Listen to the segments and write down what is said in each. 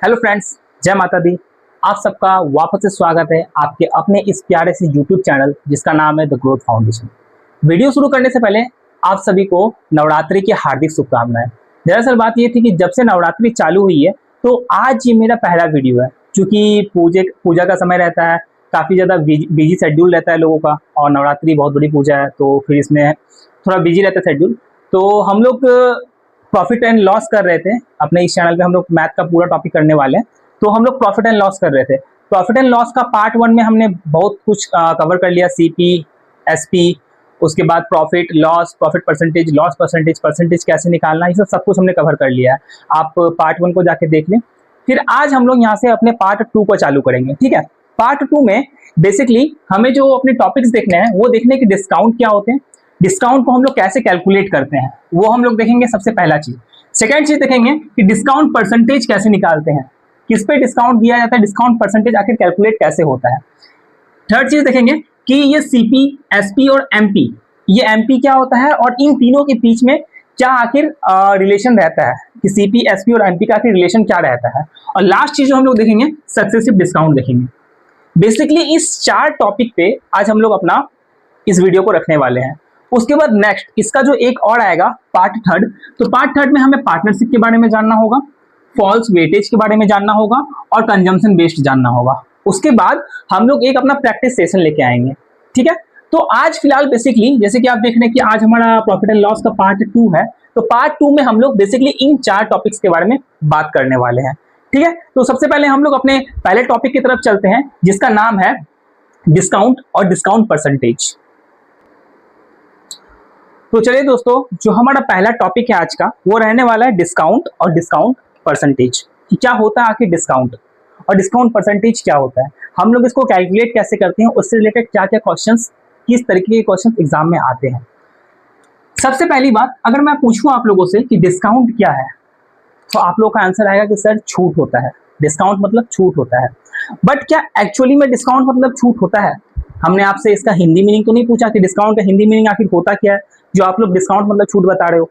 Hello friends, जय माता दी। आप सबका वापस से स्वागत है आपके अपने इस प्यारे से यूट्यूब चैनल जिसका नाम है द ग्रोथ फाउंडेशन। वीडियो शुरू करने से पहले आप सभी को नवरात्रि की हार्दिक शुभकामनाएं। दरअसल बात ये थी कि जब से नवरात्रि चालू हुई है तो आज ये मेरा पहला वीडियो है, क्योंकि पूजा का समय रहता है, काफ़ी ज़्यादा बिजी शेड्यूल रहता है लोगों का, और नवरात्रि बहुत बड़ी पूजा है तो फिर इसमें थोड़ा बिजी रहता है शेड्यूल। तो हम लोग प्रॉफिट एंड लॉस कर रहे थे अपने इस चैनल पे। हम लोग मैथ का पूरा टॉपिक करने वाले हैं, तो हम लोग प्रॉफिट एंड लॉस कर रहे थे। प्रॉफिट एंड लॉस का पार्ट 1 में हमने बहुत कुछ कवर कर लिया, सीपी, एसपी, उसके बाद profit loss, profit percentage, loss percentage, percentage कैसे निकालना, ये सब कुछ हमने कवर कर लिया है। आप पार्ट 1 को जाके देख लें। फिर आज हम लोग यहाँ से अपने पार्ट 2 को चालू करेंगे, ठीक है। पार्ट 2 में बेसिकली हमें जो अपने टॉपिक्स देखने हैं वो देखने कि डिस्काउंट क्या होते हैं, डिस्काउंट को हम लोग कैसे कैलकुलेट करते हैं वो हम लोग देखेंगे, सबसे पहला चीज। सेकंड चीज देखेंगे कि डिस्काउंट परसेंटेज कैसे निकालते हैं, किस पे डिस्काउंट दिया जाता है, डिस्काउंट परसेंटेज आखिर कैलकुलेट कैसे होता है। थर्ड चीज देखेंगे कि ये सीपी, एसपी और एमपी, ये एमपी क्या होता है और इन तीनों के बीच में क्या आखिर रिलेशन रहता है, कि सीपी, एसपी और एमपी का आखिर रिलेशन क्या रहता है। और लास्ट चीज जो हम लोग देखेंगे, सक्सेसिव डिस्काउंट देखेंगे। बेसिकली इस 4 टॉपिक पे आज हम लोग अपना इस वीडियो को रखने वाले हैं। उसके बाद नेक्स्ट इसका जो एक और आएगा पार्ट 3, तो पार्ट 3 में हमें पार्टनरशिप के बारे में जानना होगा, फॉल्स वेटेज के बारे में जानना होगा और कंजम्पशन बेस्ड जानना होगा। उसके बाद हम लोग एक अपना प्रैक्टिस सेशन लेके आएंगे, ठीक है। तो आज फिलहाल बेसिकली जैसे कि आप देख रहे हैं कि आज हमारा प्रॉफिट एंड लॉस का पार्ट 2 है, तो पार्ट 2 में हम लोग बेसिकली इन 4 टॉपिक्स के बारे में बात करने वाले हैं, ठीक है। तो सबसे पहले हम लोग अपने पहले टॉपिक की तरफ चलते हैं जिसका नाम है डिस्काउंट और डिस्काउंट परसेंटेज। तो चलिए दोस्तों, जो हमारा पहला टॉपिक है आज का वो रहने वाला है डिस्काउंट और डिस्काउंट परसेंटेज। कि क्या होता है आखिर डिस्काउंट और डिस्काउंट परसेंटेज क्या होता है, हम लोग इसको कैलकुलेट कैसे करते हैं, उससे रिलेटेड क्या क्या क्वेश्चंस, किस तरीके के क्वेश्चन एग्जाम में आते हैं। सबसे पहली बात, अगर मैं पूछूं आप लोगों से कि डिस्काउंट क्या है, तो आप लोगों का आंसर आएगा कि सर छूट होता है। डिस्काउंट मतलब छूट होता है। बट क्या एक्चुअली में डिस्काउंट मतलब छूट होता है? हमने आपसे इसका हिंदी मीनिंग तो नहीं पूछा कि डिस्काउंट का हिंदी मीनिंग आखिर होता क्या है, जो आप लोग डिस्काउंट मतलब छूट बता रहे हो।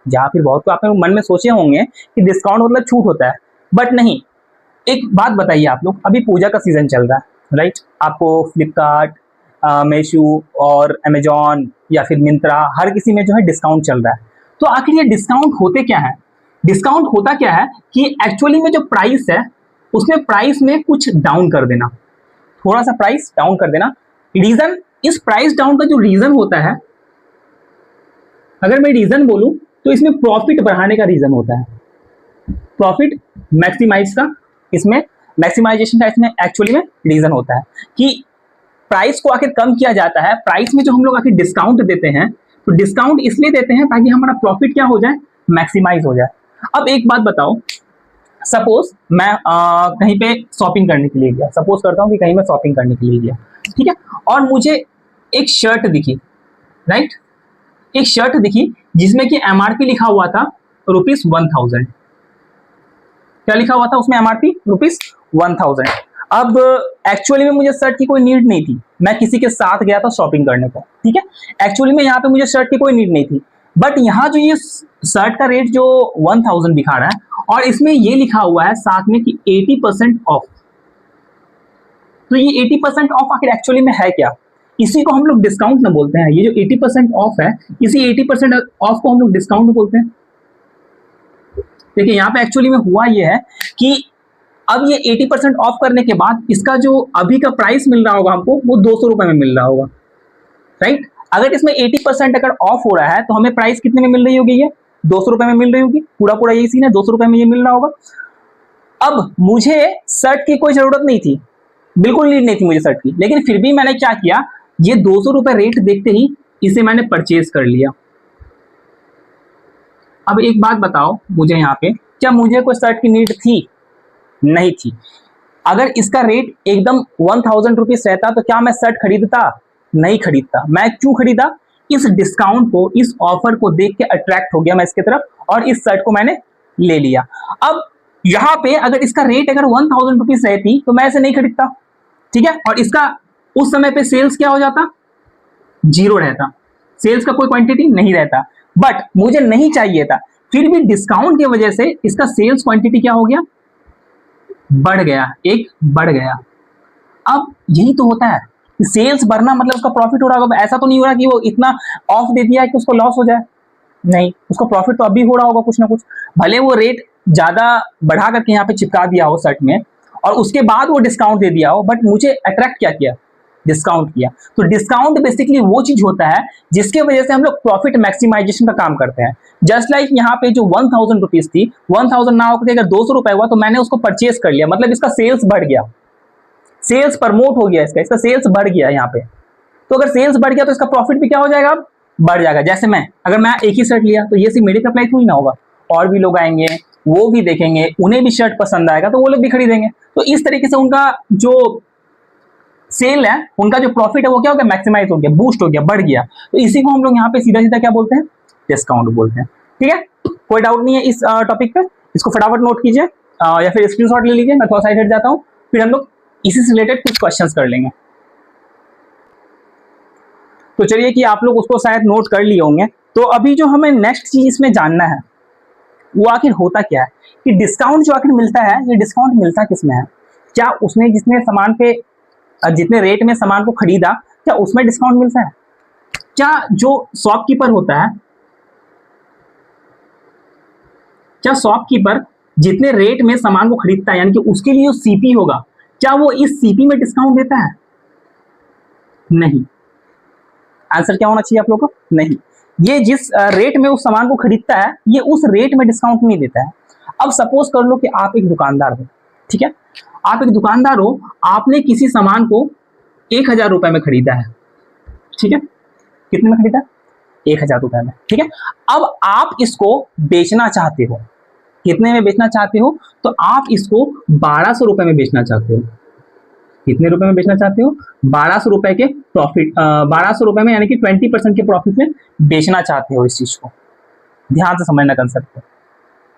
या फिर बहुत तो आपने मन में सोचे होंगे कि डिस्काउंट मतलब छूट होता है, बट नहीं। एक बात बताइए आप लोग, अभी पूजा का सीजन चल रहा है, राइट। आपको फ्लिपकार्ट, मीशो और अमेजॉन या फिर मिंत्रा, हर किसी में जो है डिस्काउंट चल रहा है। तो आखिर ये डिस्काउंट होते क्या है? डिस्काउंट होता क्या है कि एक्चुअली में जो प्राइस है उसमें प्राइस में कुछ डाउन कर देना, थोड़ा सा प्राइस डाउन कर देना। रीजन, इस प्राइस डाउन का जो रीजन होता है, अगर मैं रीजन बोलूं तो इसमें प्रॉफिट बढ़ाने का रीजन होता है, प्रॉफिट मैक्सिमाइज का, इसमें मैक्सिमाइजेशन का इसमें एक्चुअली में रीजन होता है कि प्राइस को आखिर कम किया जाता है। प्राइस में जो हम लोग आखिर डिस्काउंट देते हैं, तो डिस्काउंट इसलिए देते हैं ताकि हमारा प्रॉफिट क्या हो जाए, मैक्सिमाइज हो जाए। अब एक बात बताओ, सपोज मैं कहीं पे शॉपिंग करने के लिए गया, सपोज करता हूँ कि कहीं मैं शॉपिंग करने के लिए गया, ठीक है, और मुझे एक शर्ट दिखी, राइट, एक शर्ट दिखी जिसमें कि एमआरपी लिखा हुआ था ₹1000। क्या लिखा हुआ था उसमें? एमआरपी ₹1000। अब एक्चुअली में मुझे शर्ट की कोई नीड नहीं थी, मैं किसी के साथ गया था शॉपिंग करने को, ठीक है। एक्चुअली में यहाँ पे मुझे शर्ट की कोई नीड नहीं थी, बट यहाँ जो ये शर्ट का रेट जो 1000 दिखा रहा है और इसमें ये लिखा हुआ है साथ में कि 80% ऑफ। तो ये 80% ऑफ आखिर एक्चुअली में है क्या? इसी को हम लोग डिस्काउंट में बोलते हैं। ये जो 80% ऑफ है, इसी 80% ऑफ को हम लोग डिस्काउंट में बोलते हैं। देखिए यहाँ पे एक्चुअली में हुआ ये है कि अब ये 80% ऑफ करने के बाद इसका जो अभी का प्राइस मिल रहा होगा हमको, वो 200 रुपए में मिल रहा होगा, राइट। अगर इसमें 80% अगर ऑफ हो रहा है तो हमें प्राइस कितने में मिल रही होगी? ये 200 रुपए में मिल रही होगी। पूरा पूरा यही सीन है, 200 रुपए में ये मिल रहा होगा। अब मुझे शर्ट की कोई जरूरत नहीं थी, बिल्कुल नीड नहीं थी मुझे शर्ट की, लेकिन फिर भी मैंने क्या किया, ये 200 रुपए रेट देखते ही इसे मैंने परचेज कर लिया। अब एक बात बताओ मुझे यहाँ पे, क्या मुझे कोई शर्ट की नीड थी? नहीं थी। अगर इसका रेट एकदम 1000 रुपीज रहता तो क्या मैं शर्ट खरीदता? नहीं खरीदता। मैं क्यों खरीदा? इस डिस्काउंट को, इस ऑफर को देख के अट्रैक्ट हो गया मैं इसके तरफ और इस शर्ट को मैंने ले लिया। अब यहाँ पे अगर इसका रेट अगर 1000 रुपीज रहती तो मैं इसे नहीं खरीदता, ठीक है। और इसका उस समय पे सेल्स क्या हो जाता? 0 रहता, सेल्स का कोई क्वांटिटी नहीं रहता। बट मुझे नहीं चाहिए था, फिर भी डिस्काउंट की वजह से इसका सेल्स क्वांटिटी क्या हो गया? बढ़ गया, एक बढ़ गया। अब यही तो होता है, सेल्स बढ़ना मतलब उसका प्रॉफिट हो रहा होगा। ऐसा तो नहीं हो रहा कि वो इतना ऑफ दे दिया है कि उसको लॉस हो जाए, नहीं, उसको प्रॉफिट तो अभी हो रहा होगा कुछ ना कुछ। भले वो रेट ज्यादा बढ़ा करके यहाँ पे चिपका दिया हो शर्ट में और उसके बाद वो डिस्काउंट दे दिया हो, बट मुझे अट्रैक्ट क्या किया, डिस्काउंट किया। तो डिस्काउंट बेसिकली वो चीज होता है जिसके वजह से हम लोग प्रॉफिट मैक्सिमाइजेशन का काम करते हैं। जस्ट लाइक यहाँ पे जो 1000 रुपीज थी, 1000 ना होकर अगर 200 रुपए हुआ तो मैंने उसको परचेज कर लिया, मतलब इसका सेल्स बढ़ गया, सेल्स प्रमोट हो गया, इसका सेल्स बढ़ गया यहाँ पे। तो अगर सेल्स बढ़ गया तो इसका प्रॉफिट भी क्या हो जाएगा, अब बढ़ जाएगा। जैसे अगर मैं एक ही शर्ट लिया तो ये सिर्फ मेरे पे अप्लाई थोड़ी ना होगा, और भी लोग आएंगे, वो भी देखेंगे, उन्हें भी शर्ट पसंद आएगा तो वो लोग भी खरीदेंगे। तो इस तरीके से उनका जो सेल है, उनका जो प्रॉफिट है वो क्या हो गया, मैक्सिमाइज हो गया, बूस्ट हो गया, बढ़ गया। तो इसी को हम लोग यहाँ पे सीधा सीधा क्या बोलते हैं, डिस्काउंट बोलते हैं। ठीक है, कोई डाउट नहीं है इस टॉपिक पे, इसको फटाफट नोट कीजिए या फिर स्क्रीनशॉट ले लीजिए। मैं थोड़ा साइड हट जाता हूँ, फिर हम लोग इसी से रिलेटेड कुछ क्वेश्चंस कर लेंगे। तो चलिए कि आप लोग उसको शायद नोट कर लिए होंगे। तो अभी जो हमें नेक्स्ट चीज इसमें जानना है वो आखिर होता क्या है, कि डिस्काउंट जो आखिर मिलता है, ये डिस्काउंट मिलता किसमें है। क्या उसने जिसने सामान पे जितने रेट में सामान को खरीदा, क्या उसमें डिस्काउंट मिलता है। क्या जो शॉपकीपर होता है, क्या शॉपकीपर जितने रेट में सामान को खरीदता है, यानी कि उसके लिए सीपी होगा, क्या वो इस सीपी में डिस्काउंट देता है, नहीं। आंसर क्या होना चाहिए आप लोगों को, नहीं। ये जिस रेट में उस सामान को खरीदता है, ये उस रेट में डिस्काउंट नहीं देता है। अब सपोज कर लो कि आप एक दुकानदार हो, ठीक है, आप एक दुकानदार हो, आपने किसी सामान को 1000 रुपए में खरीदा है, ठीक है, कितने में खरीदा, 1000 रुपए में, ठीक है। अब आप इसको बेचना चाहते हो, कितने में बेचना चाहते हो, तो आप इसको 1200 रुपए में बेचना चाहते हो। कितने रुपए में बेचना चाहते हो, 1200 रुपए के प्रॉफिट, 1200 रुपए में, यानी कि 20% के प्रॉफिट में बेचना चाहते हो इस चीज को। ध्यान से समझना कंसेप्ट को,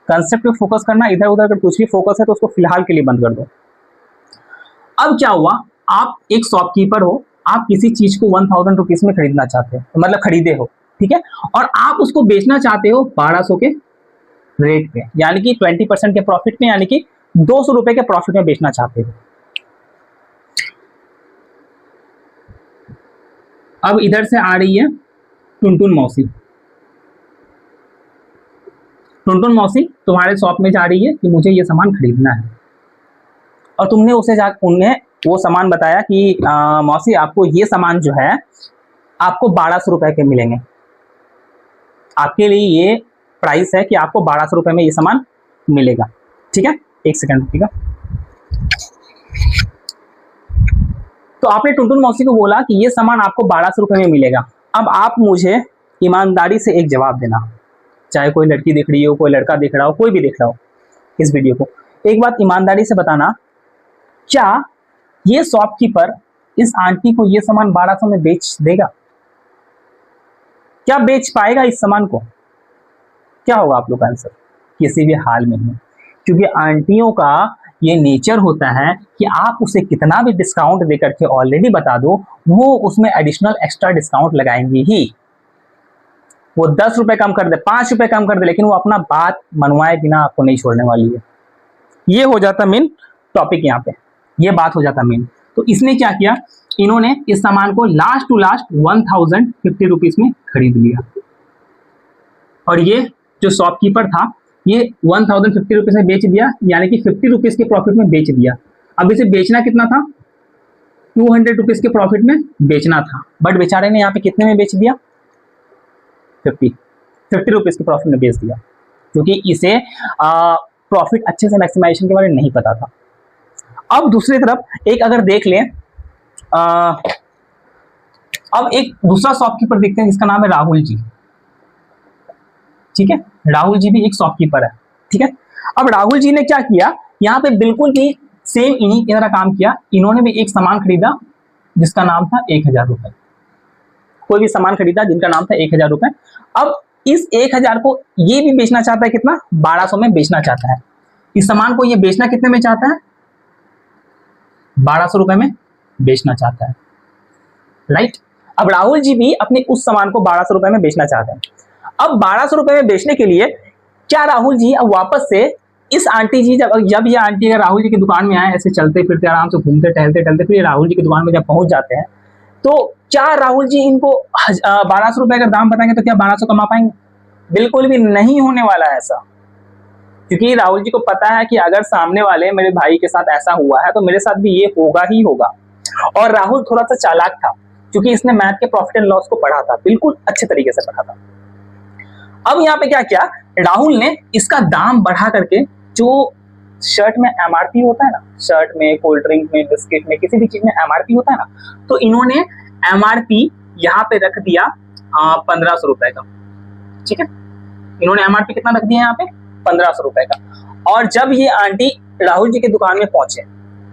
कंसेप्ट पे फोकस करना, इधर उधर अगर कुछ भी फोकस है तो उसको फिलहाल के लिए बंद कर दो। अब क्या हुआ, आप एक शॉपकीपर हो, आप किसी चीज को 1000 रुपीज में खरीदना चाहते हो, मतलब खरीदे हो, ठीक है, और आप उसको बेचना चाहते हो 1200 के रेट पे, यानी कि 20% के प्रॉफिट में, यानी कि 200 रुपए के प्रॉफिट में बेचना चाहते हो। अब इधर से आ रही है टुनटुन मौसी, टुनटुन मौसी तुम्हारे शॉप में जा रही है कि मुझे ये सामान खरीदना है, और तुमने उन्हें वो सामान बताया कि मौसी आपको ये सामान जो है आपको 1200 रुपए के मिलेंगे, आपके लिए ये प्राइस है कि आपको 1200 रुपए में ये सामान मिलेगा, ठीक है। एक सेकंड रुकिएगा। तो आपने टुनटुन मौसी को बोला कि ये सामान आपको 1200 रुपए में मिलेगा। अब आप मुझे ईमानदारी से एक जवाब देना, चाहे कोई लड़की देख रही हो, कोई लड़का देख रहा हो, कोई भी देख रहा हो इस वीडियो को, एक बात ईमानदारी से बताना, क्या ये शॉपकीपर इस आंटी को ये सामान 1200 में बेच देगा, क्या बेच पाएगा इस सामान को, क्या होगा आप लोग का आंसर, किसी भी हाल में नहीं, क्योंकि आंटियों का ये नेचर होता है कि आप उसे कितना भी डिस्काउंट देकर के ऑलरेडी बता दो, वो उसमें एडिशनल एक्स्ट्रा डिस्काउंट लगाएंगे ही। वो 10 रुपए कम कर दे, 5 रुपए कम कर दे, लेकिन वो अपना बात मनवाए बिना आपको नहीं छोड़ने वाली है। ये हो जाता मेन टॉपिक, यहाँ पे ये बात हो जाता मेन। तो इसने क्या किया, इन्होंने इस सामान को लास्ट टू लास्ट 1050 रुपीज में खरीद लिया, और ये जो शॉपकीपर था ये 1050 रुपीज में बेच दिया, यानी कि 50 रुपीज के प्रॉफिट में बेच दिया। अब इसे बेचना कितना था, 200 रुपीज के प्रॉफिट में बेचना था, बट बेचारे ने यहाँ पे कितने में बेच दिया, 50 रुपीज के प्रॉफिट में बेच दिया, क्योंकि इसे प्रॉफिट अच्छे से मैक्सिमाइजेशन के बारे में नहीं पता था। अब दूसरी तरफ एक अगर देख लें, अब एक दूसरा शॉपकीपर देखते हैं जिसका नाम है राहुल जी, ठीक है, राहुल जी भी एक शॉपकीपर है, ठीक है। अब राहुल जी ने क्या किया, यहाँ पे बिल्कुल भी सेम इन्हीं की तरह काम किया, इन्होंने भी एक सामान खरीदा जिसका नाम था 1000 रुपए, कोई भी सामान खरीदा जिनका नाम था 1000 रुपए। अब इस 1000 को ये भी बेचना चाहता है, कितना, 1200 में बेचना चाहता है। इस सामान को ये बेचना कितने में चाहता है, 1200 रुपए में बेचना चाहता है, राइट। अब राहुल जी भी अपने उस सामान को 1200 रुपए में बेचना चाहते हैं। अब 1200 रुपए में बेचने के लिए क्या राहुल जी अब वापस से इस आंटी जी जब ये आंटी अगर राहुल जी की दुकान में आए, ऐसे चलते फिरते आराम से घूमते टहलते टहलते, फिर राहुल जी की दुकान में जब पहुंच जाते हैं, तो क्या राहुल जी इनको 1200 रुपए अगर दाम बताएंगे तो क्या 1200 कमा पाएंगे? बिल्कुल भी नहीं होने वाला है ऐसा। क्योंकि राहुल जी को पता है कि अगर सामने वाले मेरे भाई के साथ ऐसा हुआ है तो मेरे साथ भी ये होगा ही होगा। और राहुल थोड़ा सा चालाक था, क्योंकि इसने मैथ के प्रॉफिट एंड लॉस को पढ़ा था, बिल्कुल अच्छे तरीके से पढ़ा था। अब यहाँ पे क्या किया, राहुल ने इसका दाम बढ़ा करके, जो शर्ट में एमआरपी होता है ना, शर्ट में, कोल्ड ड्रिंक में, बिस्किट में, किसी भी चीज में एमआरपी होता है ना, तो इन्होंने एमआरपी यहाँ पे रख दिया 1500 रुपए का। ठीक है, इन्होंने एमआरपी कितना रख दिया यहाँ पे, 1500 रुपए का। और जब ये आंटी राहुल जी की दुकान में पहुंचे,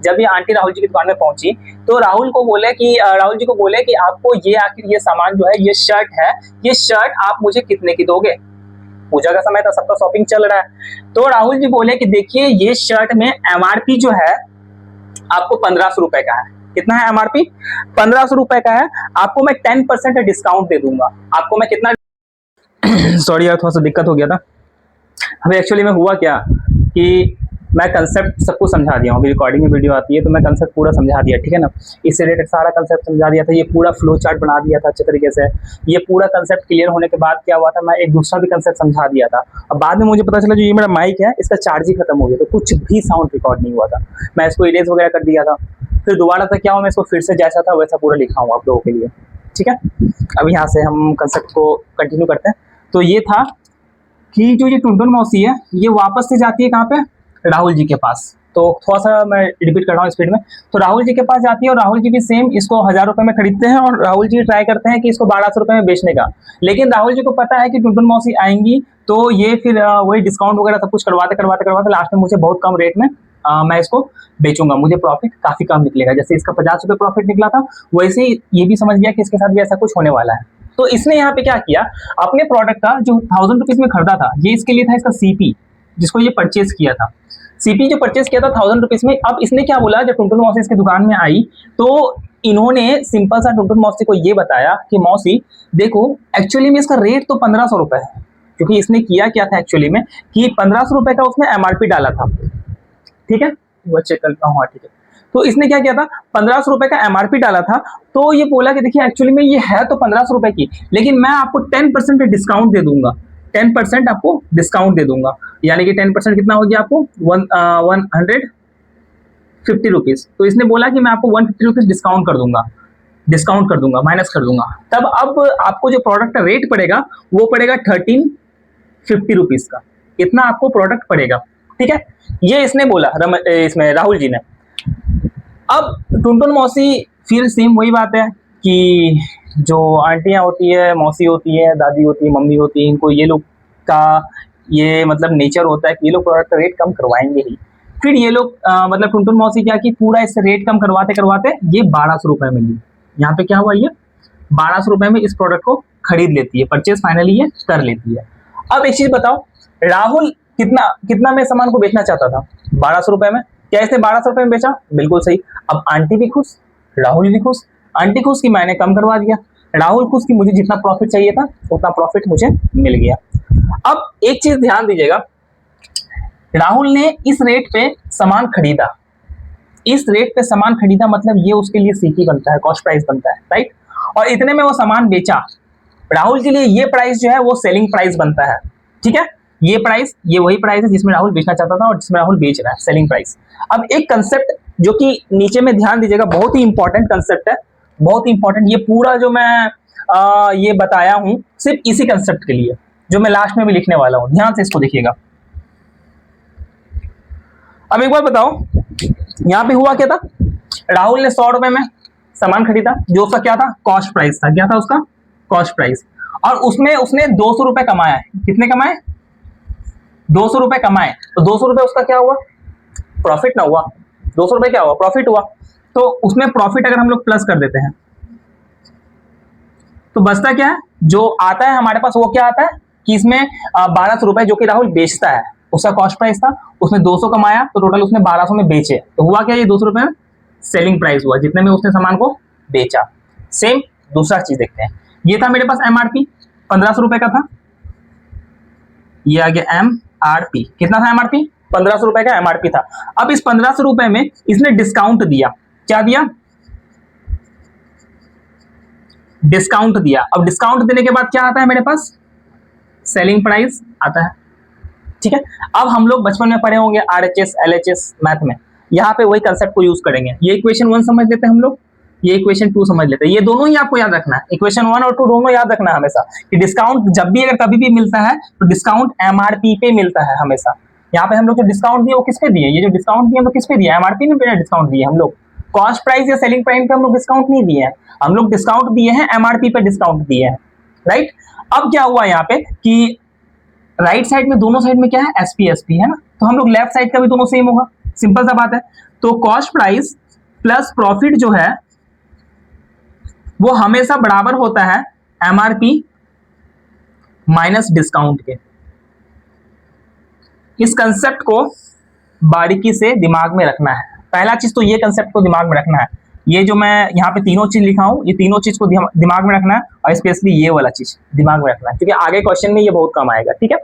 जब ये आंटी राहुल जी की दुकान में पहुंची, तो राहुल जी को बोले कि आपको ये आखिर ये सामान जो है, ये शर्ट है, ये शर्ट आप मुझे कितने की दोगे? पूजा का समय था, सबका शॉपिंग चल रहा है। तो राहुल जी बोले कि देखिए ये शर्ट में एमआरपी जो है आपको 1500 रुपए का है। कितना है एमआरपी? 1500 रुपए का है। आपको मैं 10% डिस्काउंट दे दूंगा। आपको मैं कितना सॉरी यार, थोड़ा सा दिक्कत हो गया था। अभी एक्चुअली में हुआ क्या कि मैं कंसेप्ट सबको समझा दिया हूँ। अभी रिकॉर्डिंग में वीडियो आती है तो मैं कंसेप्ट पूरा समझा दिया, ठीक है ना। इससे रिलेटेड सारा कंसेप्ट समझा दिया था, ये पूरा फ्लो चार्ट बना दिया था अच्छे तरीके से। ये पूरा कंसेप्ट क्लियर होने के बाद क्या हुआ था, मैं एक दूसरा भी कंसेप्ट समझा दिया था। अब बाद में मुझे पता चला जो ये मेरा माइक है इसका चार्ज ही खत्म हो गया, तो कुछ भी साउंड रिकॉर्ड नहीं हुआ था। मैं इसको इरेज वगैरह कर दिया था, फिर दोबारा से क्या हुआ, मैं इसको फिर से जैसा था वैसा पूरा लिखा हूँ आप लोगों के लिए, ठीक है। अब यहाँ से हम कंसेप्ट को कंटिन्यू करते हैं। तो ये था कि जो ये टुनटुन मौसी है, ये वापस से जाती है कहाँ पे, राहुल जी के पास। तो थोड़ा सा मैं रिपीट कर रहा हूँ स्पीड में। तो राहुल जी के पास जाती है और राहुल जी भी सेम इसको 1000 रुपए में खरीदते हैं और राहुल जी ट्राई करते हैं कि इसको 1200 रुपए में बेचने का। लेकिन राहुल जी को पता है कि टुनटुन मौसी आएंगी तो ये फिर वही डिस्काउंट वगैरह सब कुछ करवाते लास्ट में मुझे बहुत कम रेट में मैं इसको बेचूंगा, मुझे प्रॉफिट काफी कम निकलेगा। जैसे इसका 50 रुपए प्रॉफिट निकला था, वैसे ही ये भी समझ गया कि इसके साथ भी ऐसा कुछ होने वाला है। तो इसने यहाँ पे क्या किया, अपने प्रोडक्ट का जो 1000 रुपीज में खरीदा था, ये इसके लिए था इसका सीपी, जिसको ये परचेज किया था। सीपी जो परचेज किया था 1000 रुपीज में। अब इसने क्या बोला, जब टुनटुन मौसी इसकी दुकान में आई तो इन्होंने सिंपल सा टुनटुन मौसी को ये बताया कि मौसी देखो, एक्चुअली में इसका रेट तो 1500 रुपए है। क्योंकि इसने किया क्या था एक्चुअली में कि 1500 रुपए का उसने एमआरपी डाला था, ठीक है, वो चेक करता हूँ, ठीक है। तो इसने क्या किया था, 1500 रुपए का एमआरपी डाला था। तो ये बोला कि देखिए एक्चुअली में ये है तो 1500 रुपए की, लेकिन मैं आपको 10% डिस्काउंट दे दूंगा, 10% आपको डिस्काउंट दे दूंगा। यानी कि 10% कितना हो गया आपको 150 रुपीज। तो इसने बोला कि मैं आपको 150 रुपीज डिस्काउंट कर दूंगा, माइनस कर दूंगा। तब अब आपको जो प्रोडक्ट का रेट पड़ेगा वो पड़ेगा 1350 रुपीज का। इतना आपको प्रोडक्ट पड़ेगा, ठीक है। ये इसने बोला इसमें राहुल जी ने। अब टुनटुन मौसी फिर सेम वही बात है कि जो आंटियां होती है, मौसी होती है, दादी होती है, मम्मी होती है, इनको ये लोग का ये मतलब नेचर होता है कि ये लोग प्रोडक्ट का रेट कम करवाएंगे ही। फिर ये लोग मतलब टुनटुन मौसी क्या कि पूरा इससे रेट कम करवाते करवाते ये 1200 रुपए में ली। यहाँ पे क्या हुआ, ये 1200 रुपए में इस प्रोडक्ट को खरीद लेती है, परचेज फाइनली ये कर लेती है। अब एक चीज बताओ, राहुल कितना में सामान को बेचना चाहता था, 1200 रुपए में। क्या इसने 1200 रुपए में बेचा? बिल्कुल सही। अब आंटी भी खुश, राहुल भी खुश। आंटी खुश की मैंने कम करवा दिया, राहुल खुश की मुझे जितना प्रॉफिट चाहिए था उतना प्रॉफिट मुझे मिल गया। अब एक चीज ध्यान दीजिएगा, राहुल ने इस रेट पे सामान खरीदा, इस रेट पे सामान खरीदा मतलब ये उसके लिए सीपी बनता है, कॉस्ट प्राइस बनता है, राइट। और इतने में वो सामान बेचा। राहुल के लिए ये प्राइस जो है वो सेलिंग प्राइस बनता है, ठीक है। ये प्राइस, ये वही प्राइस है जिसमें राहुल बेचना चाहता था और जिसमें राहुल बेच रहा है, सेलिंग प्राइस। अब एक कंसेप्ट जो कि नीचे में ध्यान दीजिएगा, बहुत ही इंपॉर्टेंट कंसेप्ट है, बहुत ही इंपॉर्टेंट। ये पूरा जो मैं ये बताया हूं सिर्फ इसी कंसेप्ट के लिए, जो मैं लास्ट में भी लिखने वाला हूं, ध्यान से इसको देखिएगा। अब एक बार बताओ, यहां पे हुआ क्या था, राहुल ने 100 रुपए में सामान खरीदा, जो उसका क्या था, कॉस्ट प्राइस था। क्या था उसका, कॉस्ट प्राइस। और उसमें उसने 200 रुपए कमाया। कितने कमाए, 200 रुपए कमाए। तो 200 रुपए उसका क्या हुआ, प्रॉफिट ना हुआ। 200 रुपए क्या हुआ, प्रॉफिट हुआ। तो उसमें प्रॉफिट अगर हम लोग प्लस कर देते हैं तो बचता क्या है, जो आता है हमारे पास वो क्या आता है कि इसमें 1200 रुपए जो कि राहुल बेचता है, उसका कॉस्ट प्राइस था, उसने 200 कमाया तो टोटल उसने 1200 में बेचे। तो हुआ क्या, ये 200 रुपए में सेलिंग प्राइस हुआ, जितने में उसने सामान को बेचा। सेम दूसरा चीज देखते हैं। ये था मेरे पास एमआरपी 1500 रुपए का था, ये आ गया एमआरपी। कितना था एमआरपी, 1500 रुपए का एमआरपी था। अब इस 1500 रुपए में इसने डिस्काउंट दिया, क्या दिया, डिस्काउंट दिया। अब डिस्काउंट देने के बाद क्या आता है मेरे पास, सेलिंग प्राइस आता है, ठीक है। अब हम लोग बचपन में पढ़े होंगे आरएचएस एलएचएस मैथ में, यहाँ पे वही कंसेप्ट को यूज करेंगे। ये इक्वेशन 1 समझ लेते हैं हम लोग, ये इक्वेशन 2 समझ लेते हैं। ये दोनों ही आपको याद रखना है, इक्वेशन 1 और 2 दोनों याद रखना है हमेशा, कि डिस्काउंट जब भी अगर कभी भी मिलता है तो डिस्काउंट एमआरपी पे मिलता है हमेशा। यहाँ पे हम लोग जो डिस्काउंट दिए वो किस पे दिए, ये जो डिस्काउंट दिए हम लोग किस पे दिया, एमआरपी में डिस्काउंट दिए हम लोग, कॉस्ट प्राइस या सेलिंग प्राइस पे हम लोग डिस्काउंट नहीं दिए हैं, हम लोग डिस्काउंट दिए हैं एमआरपी पे डिस्काउंट दिए हैं, राइट। अब क्या हुआ यहाँ पे कि राइट साइड में दोनों साइड में क्या है, एसपी एसपी है ना, तो हम लोग लेफ्ट साइड का भी दोनों सेम होगा, सिंपल सा बात है। तो कॉस्ट प्राइस प्लस प्रॉफिट जो है वो हमेशा बराबर होता है एमआरपी माइनस डिस्काउंट के। इस कंसेप्ट को बारीकी से दिमाग में रखना है। पहला चीज तो ये कंसेप्ट को दिमाग में रखना है, ये जो मैं यहाँ पे तीनों चीज लिखा हूं, ये तीनों चीज को दिमाग में रखना है, और स्पेशली ये वाला चीज दिमाग में रखना है, क्योंकि आगे क्वेश्चन में ये बहुत कम आएगा, ठीक है।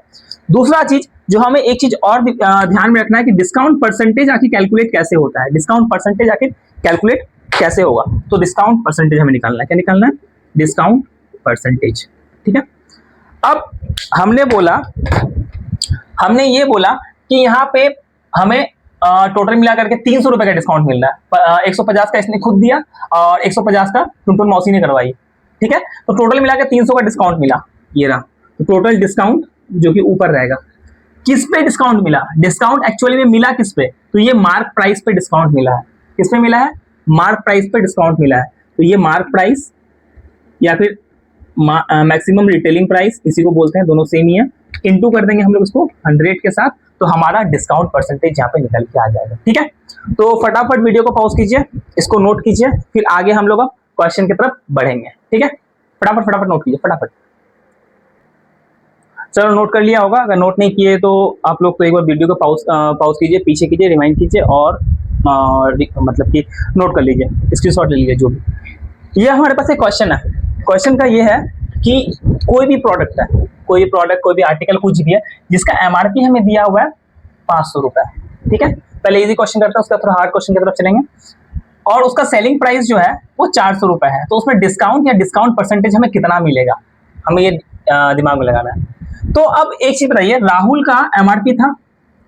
दूसरा चीज जो हमें एक चीज और ध्यान में रखना है कि डिस्काउंट परसेंटेज आखिर कैलकुलेट कैसे होता है, डिस्काउंट परसेंटेज आखिर कैलकुलेट कैसे होगा। तो डिस्काउंट परसेंटेज हमें निकालना है, क्या निकालना है, डिस्काउंट परसेंटेज, ठीक है। अब हमने ये बोला कि यहाँ पे हमें टोटल मिला करके 300 रुपए का डिस्काउंट मिल रहा है, 150 का इसने खुद दिया और 150 का टुनटुन मौसी ने करवाई, ठीक है। तो टोटल मिला के 300 का डिस्काउंट मिला, ये रहा। तो टोटल डिस्काउंट जो कि ऊपर रहेगा, किस पे डिस्काउंट मिला, डिस्काउंट एक्चुअली में मिला किस पे, तो ये मार्क प्राइस पे डिस्काउंट मिला है। किस पे मिला है, मार्क प्राइस पे डिस्काउंट मिला है। तो ये मार्क प्राइस या फिर मैक्सिमम रिटेलिंग प्राइस, इसी को बोलते हैं, दोनों सेम ही है। इनटू कर देंगे हम लोग इसको 100 के साथ, तो हमारा डिस्काउंट परसेंटेज यहाँ पे निकल के आ जाएगा, ठीक है। तो फटाफट वीडियो को पॉज कीजिए, इसको नोट कीजिए, फिर आगे हम लोग क्वेश्चन की तरफ बढ़ेंगे, ठीक है। फटाफट नोट कीजिए, फटाफट। चलो नोट कर लिया होगा, अगर नोट नहीं किए तो आप लोग तो एक बार वीडियो को पॉज कीजिए, पीछे कीजिए, रिमाइंड कीजिए और मतलब कि नोट कर लीजिए, स्क्रीनशॉट ले लीजिए जो भी। ये हमारे पास एक क्वेश्चन है, क्वेश्चन का ये है कि कोई भी प्रोडक्ट है, कोई भी आर्टिकल कुछ भी है जिसका एमआरपी हमें दिया हुआ है 500 रुपए, ठीक है। पहले इजी क्वेश्चन करते हैं, उसका थोड़ा हार्ड क्वेश्चन की तरफ चलेंगे। और उसका सेलिंग प्राइस जो है वो 400 रुपए है, तो उसमें डिस्काउंट या डिस्काउंट परसेंटेज हमें कितना मिलेगा, हमें ये दिमाग में लगाना है। तो अब एक चीज बताइए, राहुल का एमआरपी था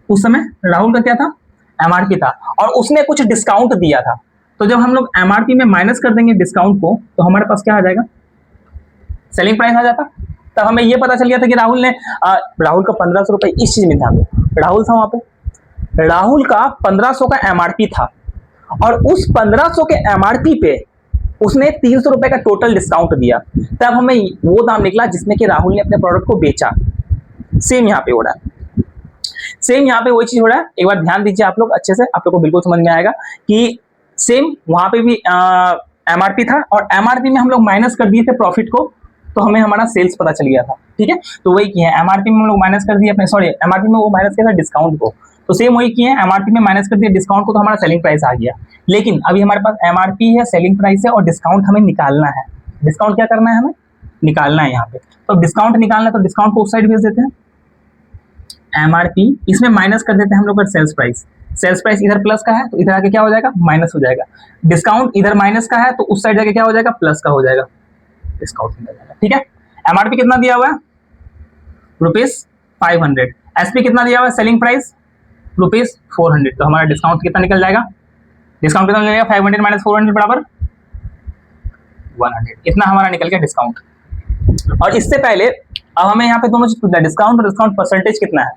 उस समय, राहुल का क्या था, एमआरपी था, और उसने कुछ डिस्काउंट दिया था। तो जब हम लोग एमआरपी में माइनस कर देंगे डिस्काउंट को, तो हमारे पास क्या आ जाएगा, सेलिंग प्राइस आ जाता। तब हमें ये पता चल गया था कि राहुल का 1500 रुपए, इस चीज में ध्यान दो, राहुल था वहां पे, राहुल का 1500 का एमआरपी था, और उस 1500 के एमआरपी पे उसने 300 रुपए का टोटल डिस्काउंट दिया। तब हमें वो दाम निकला जिसमें कि राहुल ने अपने प्रोडक्ट को बेचा। सेम यहाँ पे हो रहा है, सेम यहाँ पे वही चीज हो रहा है। एक बार ध्यान दीजिए आप लोग अच्छे से, आप लोग को बिल्कुल समझ में आएगा कि सेम वहां पे भी एमआरपी था, और एमआरपी में हम लोग माइनस कर दिए थे प्रॉफिट को, तो हमें हमारा सेल्स पता चल गया था, ठीक है। तो वही किया है, एमआरपी में हम लोग माइनस कर दिए अपने, सॉरी एमआरपी में वो माइनस किया था डिस्काउंट को, तो सेम वही किए हैं, एमआरपी में माइनस कर दिया डिस्काउंट को, तो हमारा सेलिंग प्राइस आ गया। लेकिन अभी हमारे पास एमआरपी है, सेलिंग प्राइस है, और डिस्काउंट हमें निकालना है। डिस्काउंट क्या करना है, हमें निकालना है यहाँ पे। तो डिस्काउंट निकालना है, तो डिस्काउंट को उस साइड भेज देते हैं, एमआरपी इसमें माइनस कर देते हैं हम लोग सेल्स प्राइस। सेल्स प्राइस इधर प्लस का है, तो इधर आके क्या हो जाएगा, माइनस हो जाएगा। डिस्काउंट इधर माइनस का है, तो उस साइड जाके क्या हो जाएगा, प्लस का हो जाएगा, डिस्काउंट निकल जाएगा, ठीक है। एमआरपी कितना दिया हुआ है, ₹500। एसपी कितना दिया हुआ है, सेलिंग प्राइस ₹400। तो हमारा डिस्काउंट कितना निकल जाएगा, डिस्काउंट कितना निकल जाएगा, 500 माइनस 400 बराबर 100। इतना हमारा निकल गया डिस्काउंट। और इससे पहले अब हमें यहाँ पे दोनों चीज पूछना है, डिस्काउंट और डिस्काउंट परसेंटेज कितना है।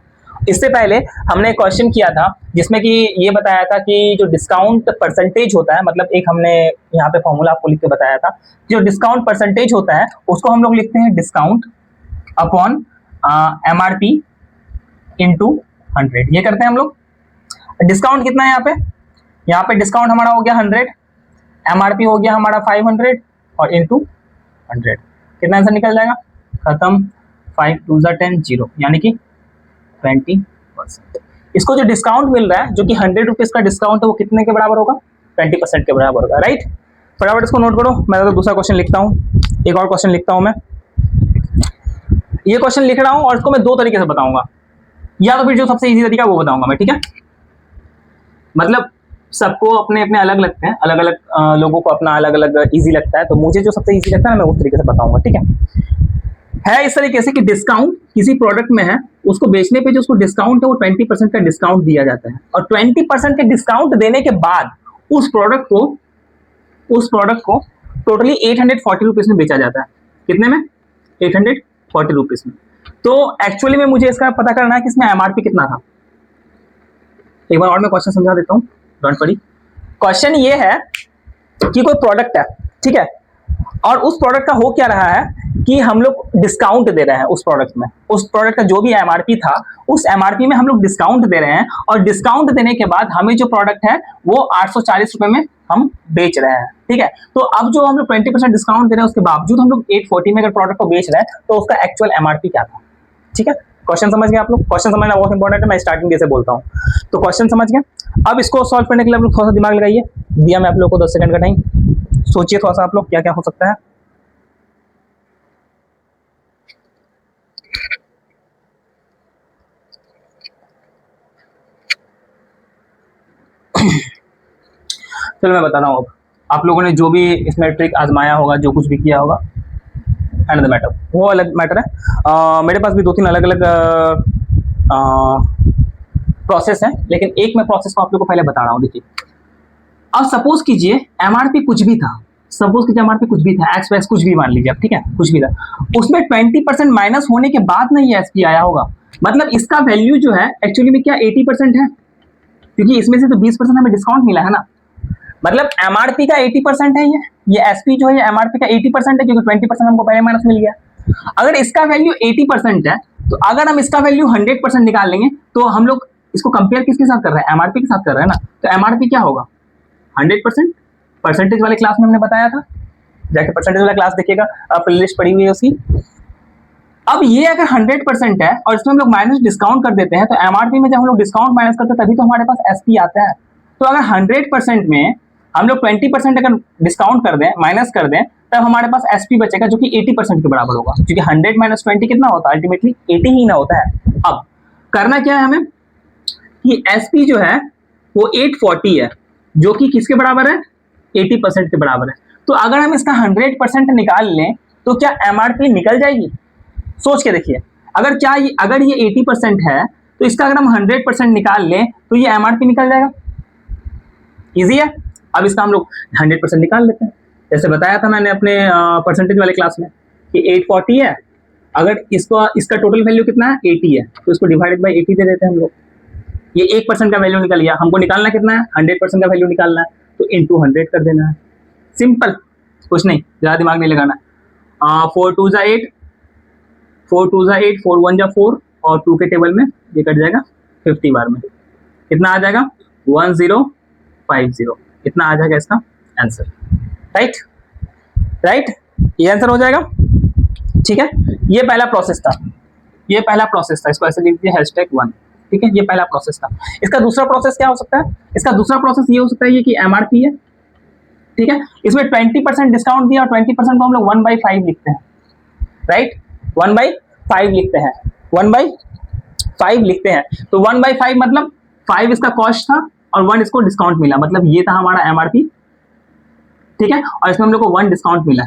इससे पहले हमने क्वेश्चन किया था जिसमें कि ये बताया था कि जो डिस्काउंट परसेंटेज होता है, मतलब एक हमने यहाँ पे फॉर्मूला आपको लिख के बताया था, जो डिस्काउंट परसेंटेज होता है उसको हम लोग लिखते हैं डिस्काउंट अपॉन एमआरपी इंटू 100, ये करते हैं हम लोग। डिस्काउंट कितना है यहाँ पे डिस्काउंट हमारा हो गया 100, एमआरपी हो गया हमारा 500 और इंटू 100, कितना आंसर निकल जाएगा, खत्म। 5 2 10 0, यानी कि 20%। इसको जो डिस्काउंट मिल रहा है, जो कि 100 रुपीज का डिस्काउंट है, वो कितने के बराबर होगा, 20% के बराबर होगा, राइट। फटाफट इसको नोट करो, मैं तो दूसरा क्वेश्चन लिखता हूँ, एक और क्वेश्चन लिखता हूँ मैं। ये क्वेश्चन लिख रहा हूँ और इसको मैं दो तरीके से बताऊंगा। या तो फिर जो सबसे इजी तरीका वो बताऊंगा मैं, ठीक है। मतलब सबको अपने अपने अलग लगते हैं, अलग अलग लोगों को अपना अलग अलग इजी लगता है, तो मुझे जो सबसे इजी लगता है मैं उस तरीके से बताऊंगा, ठीक है इस तरीके से कि डिस्काउंट किसी प्रोडक्ट में है, उसको बेचने पे जो उसको डिस्काउंट है वो 20% का डिस्काउंट दिया जाता है, और 20% के डिस्काउंट देने के बाद उस प्रोडक्ट को टोटली 840 रुपीज में बेचा जाता है। कितने में? 840 रुपीज में। तो एक्चुअली में मुझे इसका पता करना है कि इसमें एमआरपी कितना था। एक बार और मैं क्वेश्चन समझा देता हूं, डोंट वरी। क्वेश्चन ये है कि कोई प्रोडक्ट है, ठीक है, और उस प्रोडक्ट का हो क्या रहा है कि हम लोग डिस्काउंट दे रहे हैं उस प्रोडक्ट में, उस प्रोडक्ट का जो भी एमआरपी था उस एमआरपी में हम लोग डिस्काउंट दे रहे हैं, और डिस्काउंट देने के बाद हमें जो प्रोडक्ट है वो 840 रुपए में हम बेच रहे हैं, ठीक है। तो अब जो हम लोग 20% डिस्काउंट दे रहे हैं उसके बावजूद हम लोग 840 में अगर प्रोडक्ट को बेच रहे हैं तो उसका एक्चुअल एमआरपी क्या था, ठीक है। क्वेश्चन समझ गए आप लोग? क्वेश्चन समझना बहुत इंपॉर्टेंट है, मैं स्टार्टिंग जैसे बोलता हूँ। तो क्वेश्चन समझ गए, अब इसको सॉल्व करने के लिए आप लोग थोड़ा सा दिमाग लगाइए। दिया मैं आप लोग को 10 सेकंड का टाइम, सोचिए थोड़ा सा आप लोग क्या क्या हो सकता है। चलो मैं बता रहा हूँ। अब आप लोगों ने जो भी इसमें ट्रिक आजमाया होगा, जो कुछ भी किया होगा, एंड द मैटर वो अलग मैटर है। मेरे पास भी 2-3 अलग अलग प्रोसेस है, लेकिन एक मैं प्रोसेस को आप लोगों को पहले बता रहा हूँ। देखिए, अब सपोज कीजिए एमआरपी कुछ भी था, सपोज कीजिए एमआरपी कुछ भी था, एक्स कुछ भी मान लीजिए आप, ठीक है, कुछ भी था, उसमें 20% माइनस होने के बाद ना ये एसपी आया होगा। मतलब इसका वैल्यू जो है एक्चुअली में क्या 80% है, क्योंकि इसमें से तो 20% हमें डिस्काउंट मिला है ना। मतलब एमआरपी का 80% है ये एसपी जो है ये एमआरपी का 80% है, क्योंकि 20% हमको पहले माइनस मिल गया। अगर इसका वैल्यू 80% है तो अगर हम इसका वैल्यू 100% निकाल लेंगे तो हम लोग इसको कंपेयर किसके साथ कर रहे हैं? एमआरपी के साथ कर रहे हैं ना। तो एमआरपी क्या होगा? 100%। परसेंटेज वाले क्लास में हमने बताया था, जाके परसेंटेज वाला क्लास देखिएगा, प्ले लिस्ट पड़ी हुई है उसकी। अब ये अगर 100% है और इसमें हम लोग माइनस डिस्काउंट कर देते हैं, तो एमआरपी में जब हम लोग डिस्काउंट माइनस करते हैं तभी तो हमारे पास एसपी आता है। तो अगर 100% में हम लोग 20% अगर डिस्काउंट कर दें, माइनस कर दें, तब हमारे पास एसपी बचेगा जो कि 80% के बराबर होगा, क्योंकि 100 माइनस 20 कितना होता है? अल्टीमेटली 80 ही ना होता है। अब करना क्या है हमें कि एसपी जो है वो 840 है, जो कि किसके बराबर है? 80% के बराबर है। तो अगर हम इसका 100% निकाल लें तो क्या एमआरपी निकल जाएगी? सोच के देखिए, अगर ये 80% है तो इसका अगर हम 100% निकाल लें तो ये एमआरपी निकल जाएगा। इजी है। अब इसका हम लोग 100% निकाल लेते हैं, जैसे बताया था मैंने अपने परसेंटेज वाले क्लास में कि 840 है, अगर इसका टोटल वैल्यू कितना है? 80 है, तो इसको डिवाइडेड बाई 80 दे देते हैं हम लोग। ये 1% का वैल्यू निकल गया, हमको निकालना कितना है? 100% का वैल्यू निकालना है, तो इंटू 100 कर देना है। सिंपल, कुछ नहीं, ज़्यादा दिमाग नहीं लगाना है। 4 2 जा 8, 4 2 जा 8, 4 1 जा 4, और 2 के टेबल में ये कट जाएगा 50 बार में। कितना आ जाएगा? 1050। कितना आ जाएगा इसका आंसर? राइट, ये आंसर हो जाएगा, ठीक है। ये पहला प्रोसेस था, इसको ऐसे लिख दिया #1, ठीक है। ये पहला प्रोसेस था। इसका दूसरा प्रोसेस क्या हो सकता है? इसका दूसरा प्रोसेस ये हो सकता है कि एमआरपी है, ठीक है, इसमें 20% डिस्काउंट दिया और 20% को हम लोग 1/5 लिखते हैं, राइट। 1/5 लिखते हैं, 1/5 लिखते हैं। तो 1/5 मतलब 5 इसका कॉस्ट था और 1 इसको डिस्काउंट मिला, मतलब ये था हमारा एमआरपी, ठीक है, और इसमें हम लोग को 1 डिस्काउंट मिला,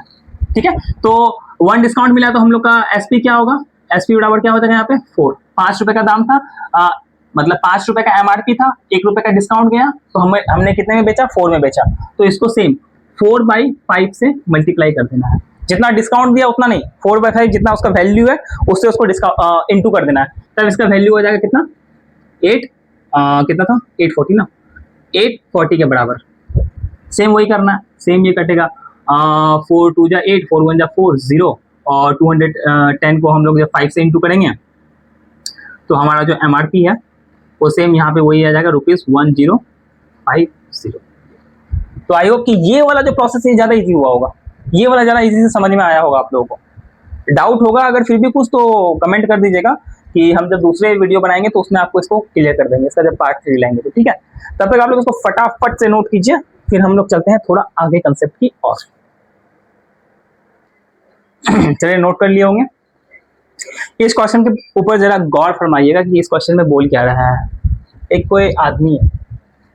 ठीक है। तो 1 डिस्काउंट मिला तो हम लोग का एसपी क्या होगा? एसपी बराबर क्या हो जाएगा यहाँ पे? 4। 5 रुपए का दाम था, मतलब 5 रुपए का एमआरपी था, 1 रुपए का डिस्काउंट गया, तो हमने कितने में बेचा? 4 में बेचा। तो इसको सेम 4/5 से मल्टीप्लाई कर देना है। जितना डिस्काउंट दिया उतना नहीं, 4/5 जितना उसका वैल्यू है उससे उसको डिस्काउंट इंटू कर देना है, तब इसका वैल्यू हो जाएगा कितना? 8 कितना था? 840 ना, 840 के बराबर। सेम वही करना है, सेम ये कटेगा। 4 2 जा 8, 4 1 जा 4, 0, और 210 को हम लोग जब 5 से इंटू करेंगे तो हमारा जो एमआरपी है वो सेम यहाँ पे वही आ जाएगा, ₹1050। तो आई होप कि ये वाला जो प्रोसेस है ज़्यादा इजी हुआ होगा, ये वाला ज़्यादा इजी से समझ में आया होगा आप लोगों को। डाउट होगा अगर फिर भी कुछ तो कमेंट कर दीजिएगा, कि हम जब दूसरे वीडियो बनाएंगे तो उसमें आपको इसको क्लियर कर देंगे, इसका जब पार्ट 3 लाएंगे तो, ठीक है। तब तक आप लोग इसको फटाफट से नोट कीजिए, फिर हम लोग चलते हैं थोड़ा आगे कंसेप्ट की ओर। चलिए, नोट कर लिए होंगे। इस क्वेश्चन के ऊपर जरा गौर फरमाइएगा कि इस क्वेश्चन में बोल क्या रहा है। एक कोई आदमी है,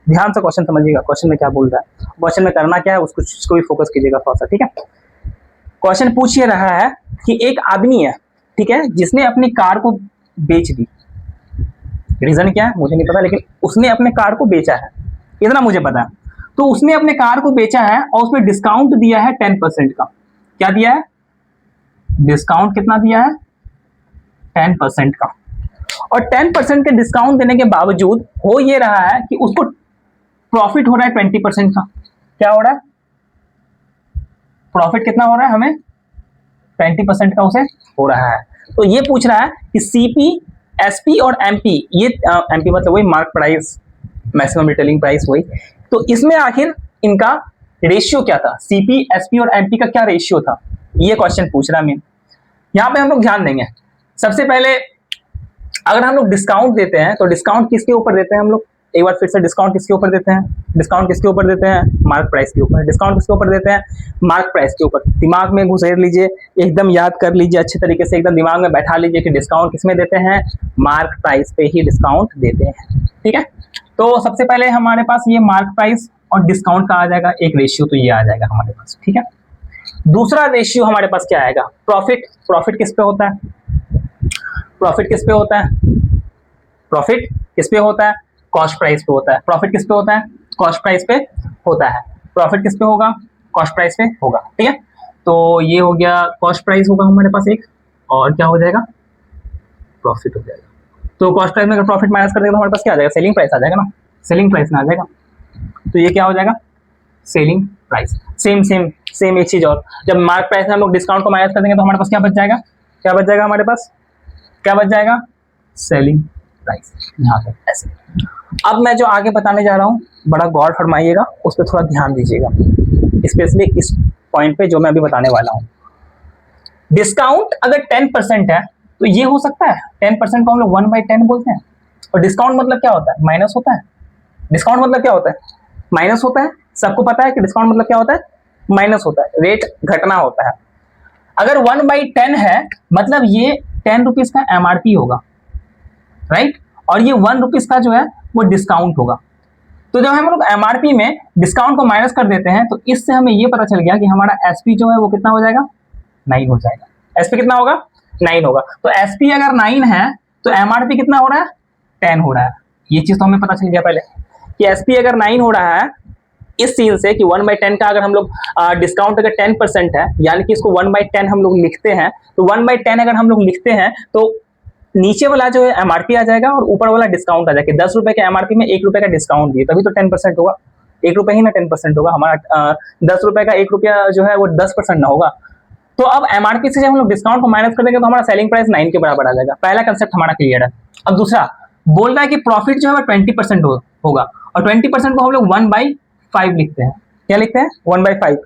ध्यान से क्वेश्चन समझिएगा, क्वेश्चन में क्या बोल रहा है, क्वेश्चन में करना क्या है उसको भी फोकस कीजिएगा थोड़ा सा, ठीक है। क्वेश्चन पूछ ये रहा है कि एक आदमी है, ठीक है, जिसने अपनी कार को बेच दी। रीजन क्या है मुझे नहीं पता, लेकिन उसने अपने कार को बेचा है, इतना मुझे पता है। तो उसने अपने कार को बेचा है और उसमें डिस्काउंट दिया है 10% का। क्या दिया है? डिस्काउंट कितना दिया है? 10% का। और 10% के डिस्काउंट देने के बावजूद हो ये रहा है कि उसको प्रॉफिट हो रहा है 20% का। क्या हो रहा है? प्रॉफिट कितना हो रहा है हमें? 20% का उसे हो रहा है। तो ये पूछ रहा है कि सीपी, एसपी और एमपी, ये एमपी मतलब वही mark price, maximum retailing price वही। तो इसमें आखिर इनका रेशियो क्या था? सीपी, एसपी और एमपी का क्या रेशियो था? ये क्वेश्चन पूछ रहा है मैं। यहाँ पे हम लोग ध्यान देंगे। सबसे पहले अगर हम लोग डिस्काउंट देते हैं तो डिस्काउंट किसके ऊपर देते हैं हम लोग? एक बार फिर से, डिस्काउंट किसके ऊपर देते हैं? डिस्काउंट किसके ऊपर देते हैं? मार्क प्राइस के ऊपर। डिस्काउंट किसके ऊपर देते हैं? मार्क प्राइस के ऊपर। दिमाग में घुसेड़ लीजिए, एकदम याद कर लीजिए अच्छे तरीके से, एकदम दिमाग में बैठा लीजिए कि डिस्काउंट किसमें देते हैं? मार्क प्राइस पे ही डिस्काउंट देते हैं, ठीक है। तो सबसे पहले हमारे पास ये मार्क प्राइस और डिस्काउंट का आ जाएगा एक रेशियो, तो ये आ जाएगा हमारे पास, ठीक है। दूसरा रेशियो हमारे पास क्या आएगा? प्रॉफिट। प्रॉफिट किस पे होता है? प्रॉफिट किस पे होता है? प्रॉफिट किस पे होता है? कॉस्ट प्राइस पे होता है। प्रॉफिट किस पे होता है? कॉस्ट प्राइस पे होता है। प्रॉफिट किस पे होगा? कॉस्ट प्राइस पे होगा, ठीक है। तो ये हो गया, कॉस्ट प्राइस होगा हमारे पास एक, और क्या हो जाएगा? प्रॉफिट हो जाएगा। तो कॉस्ट प्राइस में अगर प्रॉफिट माइनस कर देंगे तो हमारे पास क्या आ जाएगा? सेलिंग प्राइस आ जाएगा ना, सेलिंग प्राइस में आ जाएगा। तो ये क्या हो जाएगा? Selling price. Same same same एक चीज और, जब मार्क प्राइस में हम लोग डिस्काउंट को माइनस कर देंगे तो हमारे पास क्या बच जाएगा? क्या बच जाएगा हमारे पास? क्या बच जाएगा? Selling price. यहाँ तक ऐसे। अब मैं जो आगे बताने जा रहा हूँ बड़ा गौर फरमाइएगा, उस पर थोड़ा ध्यान दीजिएगा, स्पेशली इस पॉइंट पे जो मैं अभी बताने वाला हूँ। डिस्काउंट अगर 10% है तो ये हो सकता है 10% को हम लोग 1/10 बोलते हैं। और डिस्काउंट मतलब क्या होता है? माइनस होता है। डिस्काउंट मतलब क्या होता है? माइनस होता है। सबको पता है कि डिस्काउंट मतलब क्या होता है? माइनस होता है, रेट घटना होता है। अगर 1/10 है मतलब ये 10 रुपीज का एमआरपी होगा, राइट, और ये 1 रुपीज का जो है वो डिस्काउंट होगा। तो जब हम लोग एमआरपी में डिस्काउंट को माइनस कर देते हैं तो इससे हमें ये पता चल गया कि हमारा एसपी जो है वो कितना हो जाएगा? 9 हो जाएगा। एसपी कितना होगा? 9 होगा। तो एसपी अगर 9 है तो एमआरपी कितना हो रहा है? 10 हो रहा है। ये चीज तो हमें पता चल गया पहले कि एसपी अगर 9 हो रहा है, इस सीन से कि 1/10 का अगर हम लोग डिस्काउंट अगर 10% है, यानी कि इसको 1/10 हम लोग लिखते हैं, तो 1/10 अगर हम लोग लिखते हैं तो नीचे वाला जो है एमआरपी आ जाएगा और ऊपर वाला डिस्काउंट आ जाएगा। 10 रुपए के एमआरपी में 1 रुपए का डिस्काउंट दिए, तभी तो 10% होगा। 1 रुपए ही ना 10% होगा हमारा। 10 रुपए का 1 रुपया जो है वो 10% ना होगा। तो अब एमआरपी से जब हम लोग डिस्काउंट को माइनस कर देंगे तो हमारा सेलिंग प्राइस 9 के बराबर आ जाएगा। पहला कंसेप्ट हमारा क्लियर है। अब दूसरा बोल रहा है कि प्रॉफिट जो है 20% होगा, और 20% को हम लोग 1/5 लिखते हैं। क्या लिखते हैं? 1/5।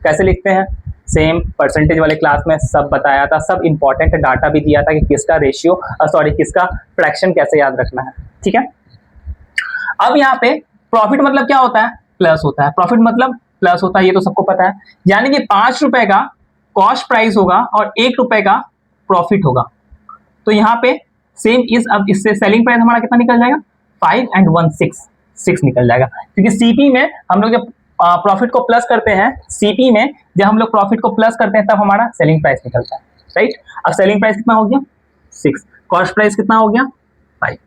कैसे लिखते हैं? सेम परसेंटेज वाले क्लास में सब बताया था, सब इंपॉर्टेंट डाटा भी दिया था कि किसका रेशियो किसका फ्रैक्शन कैसे याद रखना है, ठीक है। अब यहाँ पे प्रॉफिट मतलब क्या होता है? प्लस होता है। प्रॉफिट मतलब प्लस होता है, ये तो सबको पता है। यानी कि 5 रुपए का कॉस्ट प्राइस होगा और 1 रुपए का प्रॉफिट होगा। तो यहाँ पे सेम इस, अब इससे सेलिंग प्राइस हमारा कितना निकल जाएगा? 5 and 1 6 निकल जाएगा, क्योंकि सीपी में हम लोग जब प्रॉफिट को प्लस करते हैं, सीपी में जब हम लोग प्रॉफिट को प्लस करते हैं तब हमारा सेलिंग प्राइस निकलता है, राइट। अब सेलिंग प्राइस कितना हो गया? 6। कॉस्ट प्राइस कितना हो गया? 5।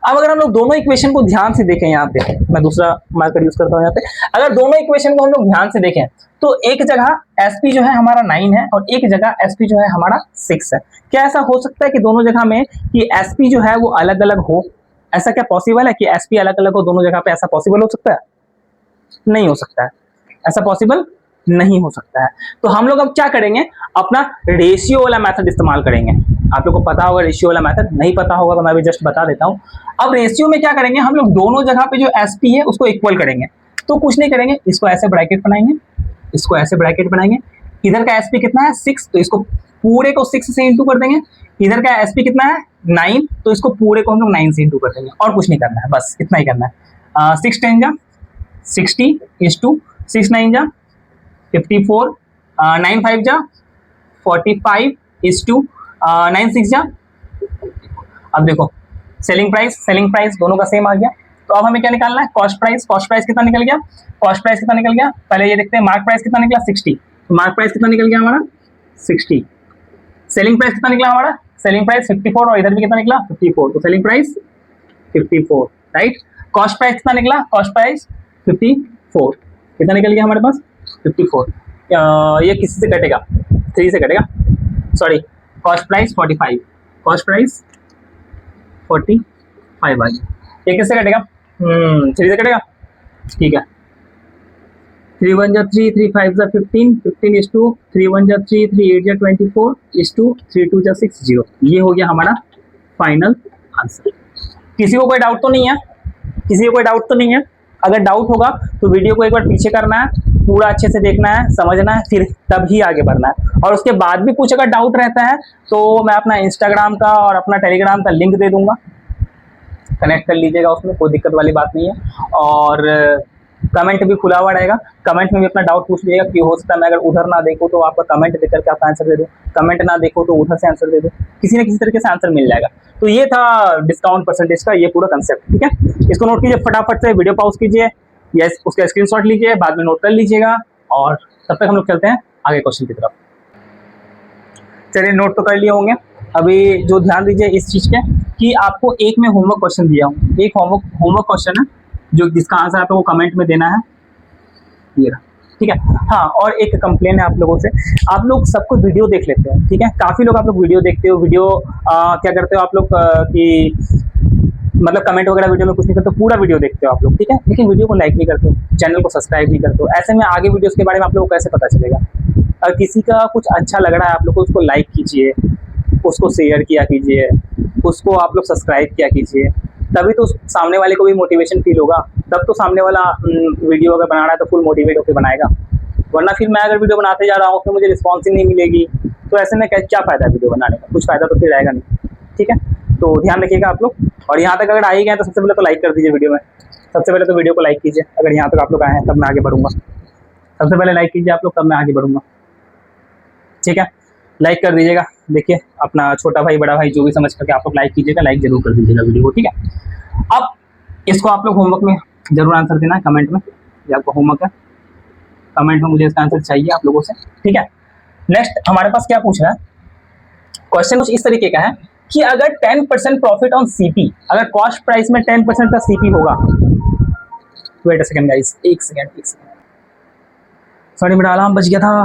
अब अगर हम लोग दोनों इक्वेशन को ध्यान से देखें, यहाँ पे मैं दूसरा मार्कर यूज करता हूँ यहाँ पे, अगर दोनों इक्वेशन को हम लोग ध्यान से देखें तो एक जगह एसपी जो है हमारा 9 है और एक जगह एसपी जो है हमारा 6 है। क्या ऐसा हो सकता है कि दोनों जगह में कि एसपी जो है वो अलग अलग हो? ऐसा क्या पॉसिबल है कि एसपी अलग अलग हो दोनों जगह पे? ऐसा पॉसिबल हो सकता है? नहीं हो सकता है, ऐसा पॉसिबल नहीं हो सकता है। तो हम लोग अब क्या करेंगे? अपना रेशियो वाला मेथड इस्तेमाल करेंगे। आप लोग को पता होगा रेशियो वाला मेथड, नहीं पता होगा तो मैं भी जस्ट बता देता हूँ। अब रेशियो में क्या करेंगे? हम लोग दोनों जगह पे जो एसपी है उसको इक्वल करेंगे। तो कुछ नहीं करेंगे, इसको ऐसे ब्रैकेट बनाएंगे, इसको ऐसे ब्रैकेट बनाएंगे। इधर का एसपी कितना है? 6, तो इसको पूरे को 6 से इंटू कर देंगे। इधर का एसपी कितना है? 9, तो इसको पूरे को हम लोग 9 से इंटू कर देंगे, और कुछ नहीं करना है, बस इतना ही करना है। 6 10 जा 60 इज टू 6 9 जा 54, 9 5 जा 45 इज टू 9 6 जा, अब देखो सेलिंग प्राइस दोनों का सेम आ गया। तो अब हमें क्या निकालना है, कॉस्ट प्राइस कितना निकल गया, पहले ये देखते हैं मार्क प्राइस कितना निकला 60, तो मार्क प्राइस कितना निकल गया हमारा 60। सेलिंग प्राइस कितना निकला हमारा, सेलिंग प्राइस 54 और इधर भी कितना निकला 54, तो selling price 54 right. Cost price कितना निकला, कॉस्ट प्राइस 54, कितना निकल गया हमारे पास 54। ये किसी से कटेगा, 3 से कटेगा, sorry cost price 45, cost price 45 आ गया। ये किससे कटेगा, 3 से कटेगा, ठीक है। 3 1 जा 3, 3 5 जा 15, 15 is to 3 1 जा 3, 3 8 जा 24 is to 3 2 जा 6 0। ये हो गया हमारा फाइनल आंसर। किसी को कोई डाउट तो नहीं है, अगर डाउट होगा तो वीडियो को एक बार पीछे करना है, पूरा अच्छे से देखना है, समझना है, फिर तब ही आगे बढ़ना है। और उसके बाद भी कुछ अगर डाउट रहता है तो मैं अपना इंस्टाग्राम का और अपना टेलीग्राम का लिंक दे दूंगा, कनेक्ट कर लीजिएगा, उसमें कोई दिक्कत वाली बात नहीं है। और कमेंट भी खुला हुआ रहेगा, कमेंट में भी अपना डाउट पूछ लीजिएगा कि हो सकता है मैं अगर उधर ना देखूँ तो आपका कमेंट देख करके आपका आंसर दे दो, कमेंट ना देखो तो उधर से आंसर दे दो, किसी न किसी तरीके से आंसर मिल जाएगा। तो ये था डिस्काउंट परसेंटेज का ये पूरा कंसेप्ट, ठीक है। इसको नोट कीजिए, फटाफट से वीडियो पॉज कीजिए या उसका स्क्रीनशॉट लीजिए, बाद में नोट कर लीजिएगा, और तब तक हम लोग चलते हैं आगे क्वेश्चन की तरफ। चलिए नोट तो कर लिए होंगे, अभी जो ध्यान दीजिए इस चीज़ पे कि आपको एक में होमवर्क क्वेश्चन दिया हूँ, एक होमवर्क क्वेश्चन है जो जिसका आंसर आपको कमेंट में देना है, ये रहा, ठीक है। हाँ, और एक कंप्लेन है आप लोगों से, आप लोग सबको वीडियो देख लेते हो, ठीक है, काफ़ी लोग आप लोग वीडियो देखते हो, क्या करते हो आप लोग कि मतलब कमेंट वगैरह वीडियो में कुछ नहीं करते, पूरा वीडियो देखते हो आप लोग, ठीक है, लेकिन वीडियो को लाइक नहीं करते हो, चैनल को सब्सक्राइब नहीं करते हो। ऐसे में आगे वीडियोस के बारे में आप लोगों को कैसे पता चलेगा। अगर किसी का कुछ अच्छा लग रहा है आप लोग को उसको लाइक कीजिए, उसको शेयर किया कीजिए, उसको आप लोग सब्सक्राइब किया कीजिए, तभी तो सामने वाले को भी मोटिवेशन फील होगा, तब तो सामने वाला वीडियो अगर बना रहा है तो फुल मोटिवेट होकर बनाएगा। वरना फिर मैं अगर वीडियो बनाते जा रहा हूँ तो मुझे रिस्पॉन्स ही नहीं मिलेगी, तो ऐसे में क्या फ़ायदा वीडियो बनाने का, कुछ फ़ायदा तो फिर रहेगा नहीं, ठीक है। तो ध्यान रखिएगा आप लोग, और यहाँ तक अगर आ ही गए तो सबसे पहले तो लाइक कर दीजिए वीडियो में, सबसे पहले तो वीडियो को लाइक कीजिए, अगर यहाँ तक आप लोग आए हैं तब मैं आगे बढ़ूँगा, सबसे पहले लाइक कीजिए आप लोग, तब मैं आगे बढ़ूँगा, ठीक है। लाइक कर दीजिएगा, देखिए अपना छोटा भाई बड़ा भाई जो भी समझ करके आप लोग लाइक कीजिएगा, लाइक जरूर कर दीजिएगा वीडियो को, ठीक है। अब इसको आप लोग होमवर्क में जरूर आंसर देना है, कमेंट में, ये आपका होमवर्क है, कमेंट में मुझे इसका आंसर चाहिए आप लोगों से, ठीक है। नेक्स्ट हमारे पास क्या पूछ रहा है, क्वेश्चन कुछ इस तरीके का है कि अगर 10% प्रॉफिट ऑन सीपी, अगर कॉस्ट प्राइस में 10% का सीपी होगा, वेट अ सेकंड गाइस, एक सेकंड, सॉरी मेरा अलार्म बज गया था,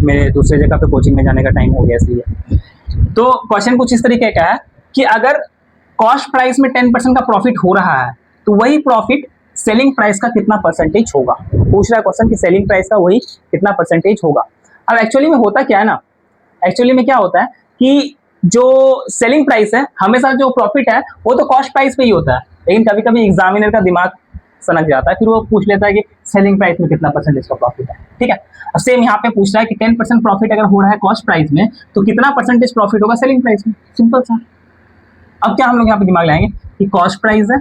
मेरे दूसरे जगह पे कोचिंग में जाने का टाइम हो गया इसलिए। तो क्वेश्चन कुछ इस तरीके का है कि अगर कॉस्ट प्राइस में 10% का प्रॉफिट हो रहा है तो वही प्रॉफिट सेलिंग प्राइस का कितना परसेंटेज होगा। पूछ रहा है क्वेश्चन कि सेलिंग प्राइस का वही कितना परसेंटेज होगा। अब एक्चुअली में होता क्या है ना, एक्चुअली में क्या होता है कि जो सेलिंग प्राइस है, हमेशा जो प्रॉफिट है वो तो कॉस्ट प्राइस पे ही होता है, लेकिन कभी कभी एग्जामिनर का दिमाग सनक जाता है, फिर वो पूछ लेता है कि सेलिंग प्राइस में कितना परसेंटेज का प्रॉफिट है, ठीक है। अब सेम यहाँ पे पूछ रहा है कि 10% प्रॉफिट अगर हो रहा है कॉस्ट प्राइस में तो कितना परसेंटेज प्रॉफिट होगा सेलिंग प्राइस में, सिंपल सा। अब क्या हम लोग यहाँ पे दिमाग लाएंगे कि कॉस्ट प्राइस है,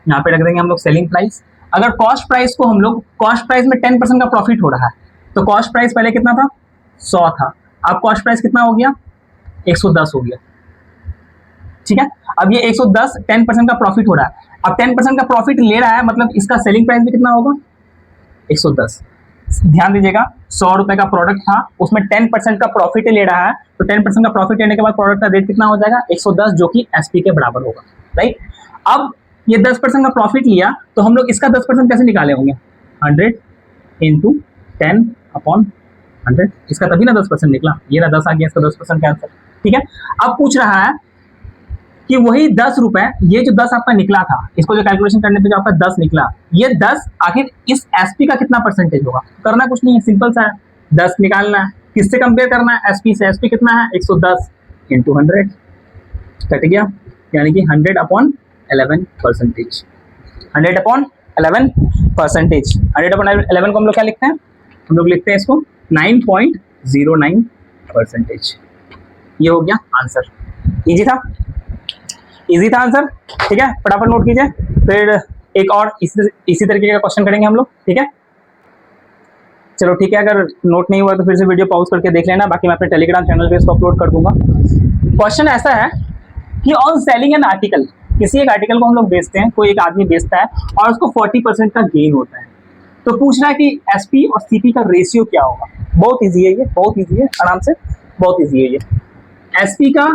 यहाँ पे रख देंगे हम लोग सेलिंग प्राइस। अगर कॉस्ट प्राइस को हम लोग, कॉस्ट प्राइस में 10% का प्रॉफिट हो रहा है तो कॉस्ट प्राइस पहले कितना था 100 था, अब कॉस्ट प्राइस कितना हो गया 110 हो गया, ठीक है। अब ये 110 10% का प्रॉफिट हो रहा है, अब 10% का प्रॉफिट ले रहा है मतलब इसका सेलिंग प्राइस भी कितना होगा 110। ध्यान दीजिएगा 100 रुपए का प्रोडक्ट था, उसमें 10% का प्रॉफिट ले रहा है, तो 10% का प्रॉफिट लेने के बाद प्रोडक्ट का रेट कितना हो जाएगा 110, जो कि एसपी के बराबर होगा, राइट। अब ये 10% का प्रॉफिट लिया तो हम लोग इसका 10% कैसे निकाले होंगे, 100 इंटू 10/100, इसका तभी ना 10% निकला, ये ना 10 आ गया, इसका 10% का आंसर, ठीक है। अब पूछ रहा है कि वही 10 रुपए, ये जो 10 आपका निकला था, इसको जो कैलकुलेशन करने पे जो आपका 10 निकला, ये 10 आखिर इस एसपी का कितना परसेंटेज होगा। करना कुछ नहीं है, सिंपल सा है, 10 निकालना है, किससे कंपेयर करना है एसपी से, एसपी कितना है 110 इंटू 100, कट गया, यानी कि 100/11%, 100/11%, 100/11 को हम लोग क्या लिखते हैं, हम लोग लिखते हैं इसको 9.09%। ये हो गया आंसर, इजी था, इजी था आंसर, ठीक है। फटाफट नोट कीजिए, फिर एक और इसी तरीके का क्वेश्चन करेंगे हम लोग, ठीक है। चलो ठीक है, अगर नोट नहीं हुआ तो फिर से वीडियो पॉज करके देख लेना, बाकी मैं अपने टेलीग्राम चैनल पे इसको अपलोड कर दूंगा। क्वेश्चन ऐसा है कि ऑन सेलिंग एन आर्टिकल, किसी एक आर्टिकल को हम लोग बेचते हैं, कोई एक आदमी बेचता है और उसको 40% का गेन होता है, तो पूछना है कि एसपी और सीपी का रेशियो क्या होगा। बहुत इजी है ये, बहुत इजी है, आराम से, बहुत इजी है ये। एसपी का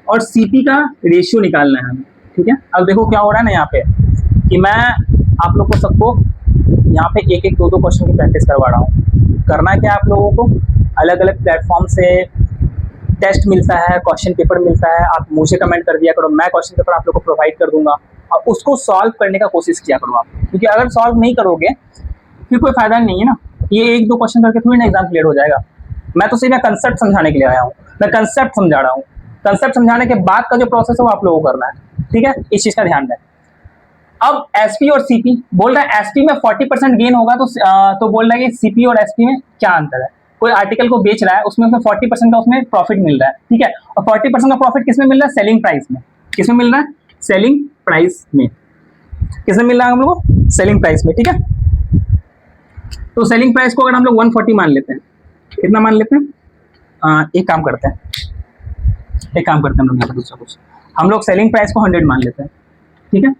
और सीपी का रेशियो निकालना है हमें, ठीक है। अब देखो क्या हो रहा है ना यहाँ पे, कि मैं आप लोग को सबको यहाँ पे एक एक दो दो क्वेश्चन की प्रैक्टिस करवा रहा हूँ। करना क्या आप लोगों को, अलग अलग प्लेटफॉर्म से टेस्ट मिलता है, क्वेश्चन पेपर मिलता है, आप मुझे कमेंट कर दिया करो, मैं क्वेश्चन पेपर आप लोग को प्रोवाइड कर दूंगा और उसको सॉल्व करने का कोशिश किया करो आप, क्योंकि अगर सॉल्व नहीं करोगे फिर कोई फायदा नहीं है ना। ये एक दो क्वेश्चन करके थोड़ी ना एग्जाम क्लियर हो जाएगा। मैं तो सिर्फ कंसेप्ट समझाने के लिए आया हूँ, मैं कंसेप्ट समझा रहा हूँ। कंसेप्ट समझाने के बाद का जो प्रोसेस है वो आप लोगों को करना है, ठीक है, इस चीज का ध्यान दें। अब एसपी और सीपी बोल रहा है, एसपी में 40% गेन होगा, तो बोल रहा है कि सीपी और एसपी में क्या अंतर है। कोई आर्टिकल को बेच रहा है, उसमें 40% का उसमें प्रॉफिट मिल रहा है, ठीक है, और 40% का प्रॉफिट किसमें मिल रहा है, सेलिंग प्राइस में। किसमें मिल रहा है, सेलिंग प्राइस में। किसमें मिल रहा है हम लोग को, सेलिंग प्राइस में, ठीक है। तो सेलिंग प्राइस को अगर हम लोग 140 मान लेते हैं, कितना मान लेते हैं, एक काम करते हैं हम लोग यहाँ पर दूसरा कुछ, हम लोग सेलिंग प्राइस को 100 मान लेते हैं, ठीक है,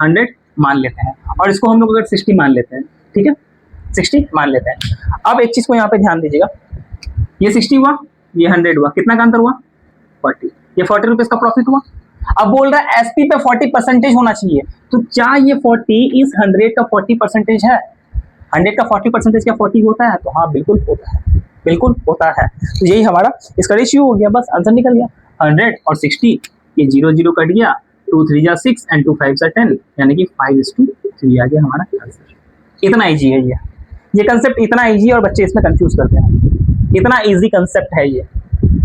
100 मान लेते हैं, और इसको हम लोग अगर 60 मान लेते हैं, ठीक है, 60 मान लेते हैं। अब एक चीज को यहाँ पे ध्यान दीजिएगा, ये 60 हुआ, ये 100 हुआ, कितना का अंतर हुआ, 40, ये 40 रुपीज का प्रॉफिट हुआ। अब बोल रहा है एसपी पे 40% होना चाहिए, तो क्या ये 40 इस 100 का 40% है, 100 का 40% क्या 40 होता है, तो हाँ बिल्कुल होता है, बिल्कुल होता है। तो यही हमारा इसका रेशियो हो गया, बस आंसर निकल गया 100 और 60, ये 0 0 कट गया, 2 3 जा 6 एंड 2 5 जा 10, यानी कि 5:3 आ गया हमारा आंसर। इतना इजी है ये कंसेप्ट इतना इजी है और बच्चे इसमें कंफ्यूज करते हैं, इतना इजी कंसेप्ट है ये,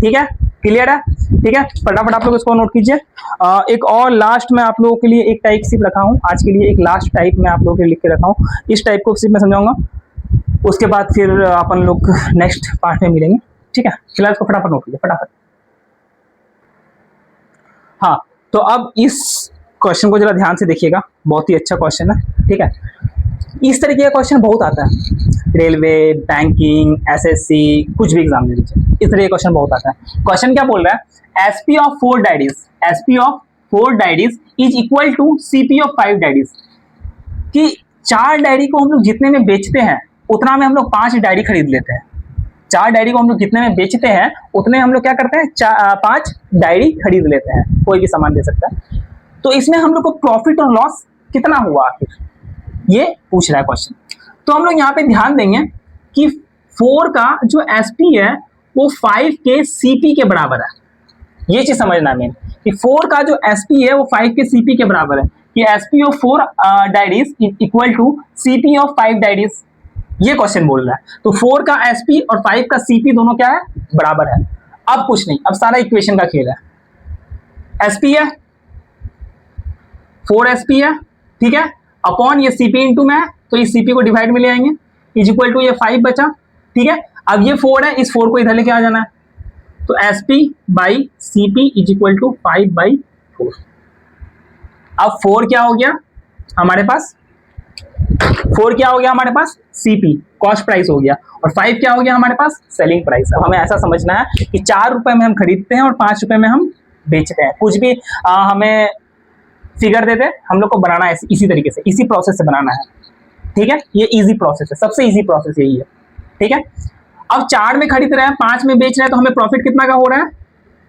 ठीक है, क्लियर है, ठीक है। फटाफट आप लोग इसको नोट कीजिए। एक और लास्ट में आप लोगों के लिए एक टाइप सिर्फ रखा हूँ आज के लिए, एक लास्ट टाइप में आप लोगों के लिए लिख के रखा हूँ, इस टाइप को सिर्फ मैं समझाऊंगा, उसके बाद फिर अपन लोग नेक्स्ट पार्ट में मिलेंगे, ठीक है। फिलहाल इसको फटाफट नोट कीजिए, फटाफट। हाँ, तो अब इस क्वेश्चन को जरा ध्यान से देखिएगा, बहुत ही अच्छा क्वेश्चन है, ठीक है। इस तरीके का क्वेश्चन बहुत आता है, रेलवे, बैंकिंग, एसएससी, कुछ भी एग्जाम दे लीजिए, इस तरह का क्वेश्चन बहुत आता है। क्वेश्चन क्या बोल रहा है, SP of 4 diaries, SP of 4 diaries is equal to CP of 5 diaries, कि 4 डायरी को हम लोग जितने में बेचते हैं उतना में हम लोग 5 डायरी खरीद लेते हैं। 4 डायरी को हम लोग जितने में बेचते हैं उतने हम लोग क्या करते हैं, 5 डायरी खरीद लेते हैं, कोई भी सामान दे सकता है। तो इसमें हम लोग को प्रॉफिट और लॉस कितना हुआ आखिर, ये पूछ रहा है क्वेश्चन। तो हम लोग यहाँ पे ध्यान देंगे कि 4 का जो एसपी है वो 5 के सीपी के बराबर है, ये चीज समझना मेन, कि 4 का जो एसपी है वो 5 के सीपी के बराबर है, कि SP of 4 diaries equal to CP of 5 diaries, ये क्वेश्चन बोल रहा है। तो 4 का एसपी और 5 का सीपी दोनों क्या है, बराबर है। अब कुछ नहीं, अब सारा इक्वेशन का खेल है, एसपी है, 4 एसपी है, ठीक है, अपॉन ये सीपी इंटू में है, तो इस सीपी को डिवाइड में ले आएंगे, इज इक्वल टू ये 5 बचा, ठीक है। अब ये 4 है, इस 4 को इधर लेके आ जाना है, तो SP by CP is equal to 5/4। अब 4 क्या हो गया हमारे पास, 4 क्या हो गया हमारे पास, सीपी कॉस्ट प्राइस हो गया, और 5 क्या हो गया हमारे पास, सेलिंग प्राइस। अब हमें ऐसा समझना है कि 4 रुपए में हम खरीदते हैं और 5 रुपए में हम बेचते हैं, कुछ भी हमें फिगर देते हैं, हम लोग को बनाना है इसी तरीके से, इसी प्रोसेस से बनाना है, ठीक है। ये इजी प्रोसेस है, सबसे इजी प्रोसेस यही है, ठीक है। अब 4 में खरीद रहे हैं, 5 में बेच रहे हैं, तो हमें प्रॉफिट कितना का हो रहा है,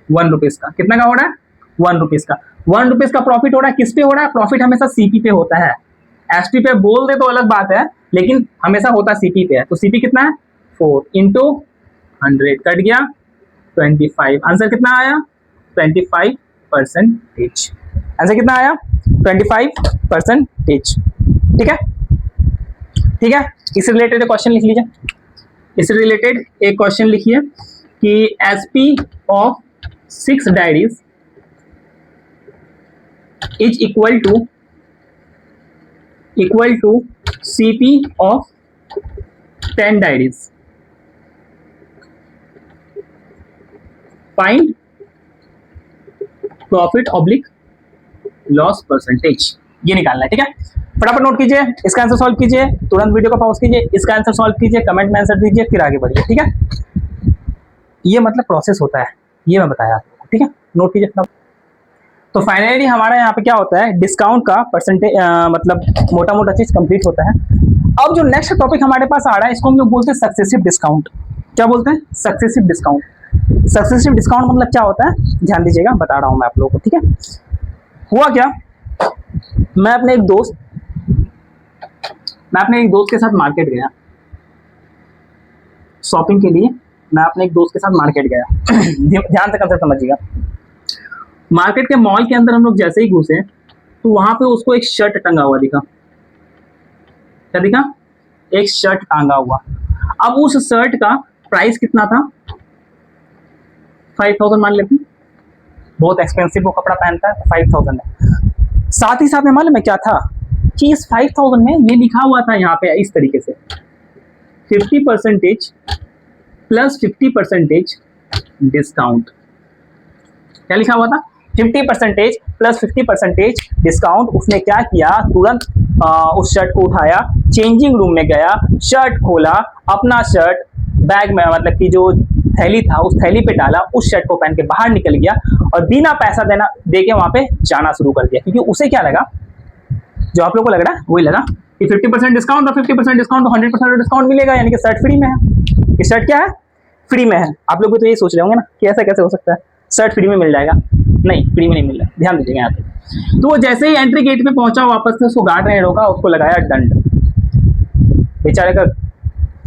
1 रुपीज का। कितना का हो रहा है, 1 रुपीज का। 1 रुपीज का प्रॉफिट हो रहा है, किस पे हो रहा है, प्रॉफिट हमेशा सीपी पे होता है। एसपी पे बोल दे तो अलग बात है, लेकिन हमेशा होता सीपी पे है। तो सीपी कितना है, 4 इंटू 100 कट गया 25, आंसर कितना आया, 25%। आंसर कितना आया, 25%, ठीक है, ठीक है। इससे रिलेटेड क्वेश्चन लिख लीजिए, इससे रिलेटेड एक क्वेश्चन लिखिए कि SP of 6 diaries is equal to CP of 10 diaries, find profit oblique loss percentage, ये निकालना है, ठीक है। फटाफट नोट कीजिए, इसका आंसर सॉल्व कीजिए, तुरंत वीडियो को पॉज कीजिए, इसका आंसर सॉल्व कीजिए, कमेंट में आंसर दीजिए, फिर आगे बढ़िए। ठीक है, ये मतलब प्रोसेस होता है, ये मैं बताया आपको। ठीक है, नोट कीजिए फटाफट। तो फाइनली हमारा यहाँ पे क्या होता है, डिस्काउंट का परसेंटेज मतलब मोटा मोटा चीज कंप्लीट होता है। अब जो नेक्स्ट टॉपिक हमारे पास आ रहा है, इसको हम लोग बोलते हैं सक्सेसिव डिस्काउंट। क्या बोलते हैं? Successive discount. सक्सेसिव डिस्काउंट मतलब क्या होता है, ध्यान दीजिएगा, बता रहा हूं मैं आप लोगों को। ठीक है, हुआ क्या, मैं अपने एक दोस्त के साथ मार्केट गया शॉपिंग के लिए। मैं अपने एक दोस्त के साथ मार्केट गया ध्यान से कंसेप्ट समझिएगा। मार्केट के मॉल के अंदर हम लोग जैसे ही घुसे तो वहां पे उसको एक शर्ट टंगा हुआ दिखा। क्या दिखा? एक शर्ट टांगा हुआ। अब उस शर्ट का प्राइस कितना था? 5000 मान लेते हैं, बहुत एक्सपेंसिव वो कपड़ा पहनता है, 5000 है। साथ ही साथ में मालूम है क्या था कि इस 5000 में ये लिखा हुआ था यहाँ पे इस तरीके से 50% प्लस 50% डिस्काउंट। क्या लिखा हुआ था? 50% प्लस 50% डिस्काउंट। उसने क्या किया, तुरंत उस शर्ट को उठाया, चेंजिंग रूम में गया, शर्ट खोला, अपना शर्ट बैग में मतलब कि जो थैली था उस थैली पे डाला, उस शर्ट को पहन के बाहर निकल गया और बिना पैसा दे के वहां पे जाना शुरू कर दिया। क्योंकि उसे क्या लगा, जो आप लोग को लग रहा है वही लगा कि 50% डिस्काउंट और 50% डिस्काउंट तो 100% डिस्काउंट मिलेगा, यानी कि शर्ट फ्री में है। ये शर्ट क्या है? फ्री में है। आप लोग भी तो यही सोच रहे होंगे ना कि ऐसा कैसे हो सकता है, शर्ट फ्री में मिल जाएगा। नहीं, फ्री में नहीं मिल रहा, ध्यान दीजिएगा यहाँ पे। तो वो जैसे ही एंट्री गेट पे पहुंचा, वापस से उसको गार्ड ने रोका, उसको लगाया दंड। बेचारे का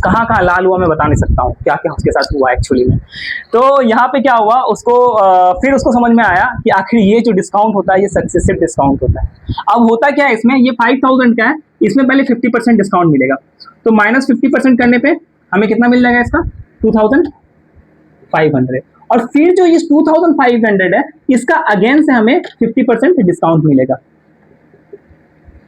कहाँ कहाँ लाल हुआ मैं बता नहीं सकता हूँ, क्या क्या उसके साथ हुआ एक्चुअली में। तो यहाँ पे क्या हुआ, उसको फिर उसको समझ में आया कि आखिर ये जो डिस्काउंट होता है ये सक्सेसिव डिस्काउंट होता है। अब होता क्या है इसमें, ये 5000 का है, इसमें पहले 50% डिस्काउंट मिलेगा, तो माइनस 50% करने पे हमें कितना मिल जाएगा इसका? 2500। और फिर जो इस 2500 है, इसका अगेन से हमें 50% डिस्काउंट मिलेगा।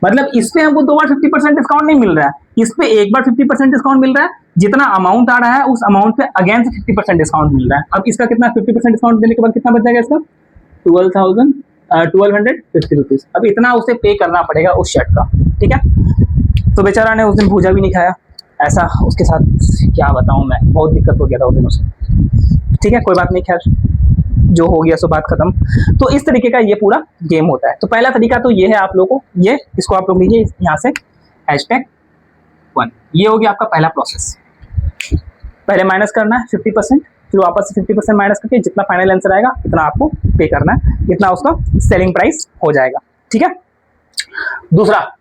मतलब इस पे हमको 2 बार 50% डिस्काउंट नहीं मिल रहा है, इस पे एक बार 50% डिस्काउंट मिल रहा है। जितना अमाउंट आ रहा है उस अमाउंट पे अगेन से 50% डिस्काउंट मिल रहा है। अब इसका कितना, 50% डिस्काउंट देने के बाद कितना बच जाएगा इसका? 1250 रुपीज। अब इतना उसे पे करना पड़ेगा उस शर्ट का। ठीक है, तो बेचारा ने उस दिन भूजा भी नहीं खाया। ऐसा उसके साथ क्या बताऊं मैं, बहुत दिक्कत हो गया था उस दिन उसे। ठीक है, कोई बात नहीं, खैर जो हो गया सो बात खत्म। तो इस तरीके का ये पूरा गेम होता है। तो पहला तरीका तो ये है आप लोगों को, ये इसको आप लोग लीजिए यहाँ से #1। ये हो गया आपका पहला प्रोसेस। पहले माइनस करना है 50%, फिर वापस से 50% माइनस करके जितना फाइनल आंसर आएगा इतना आपको पे करना है, इतना उसका सेलिंग प्राइस हो जाएगा। ठीक है, दूसरा,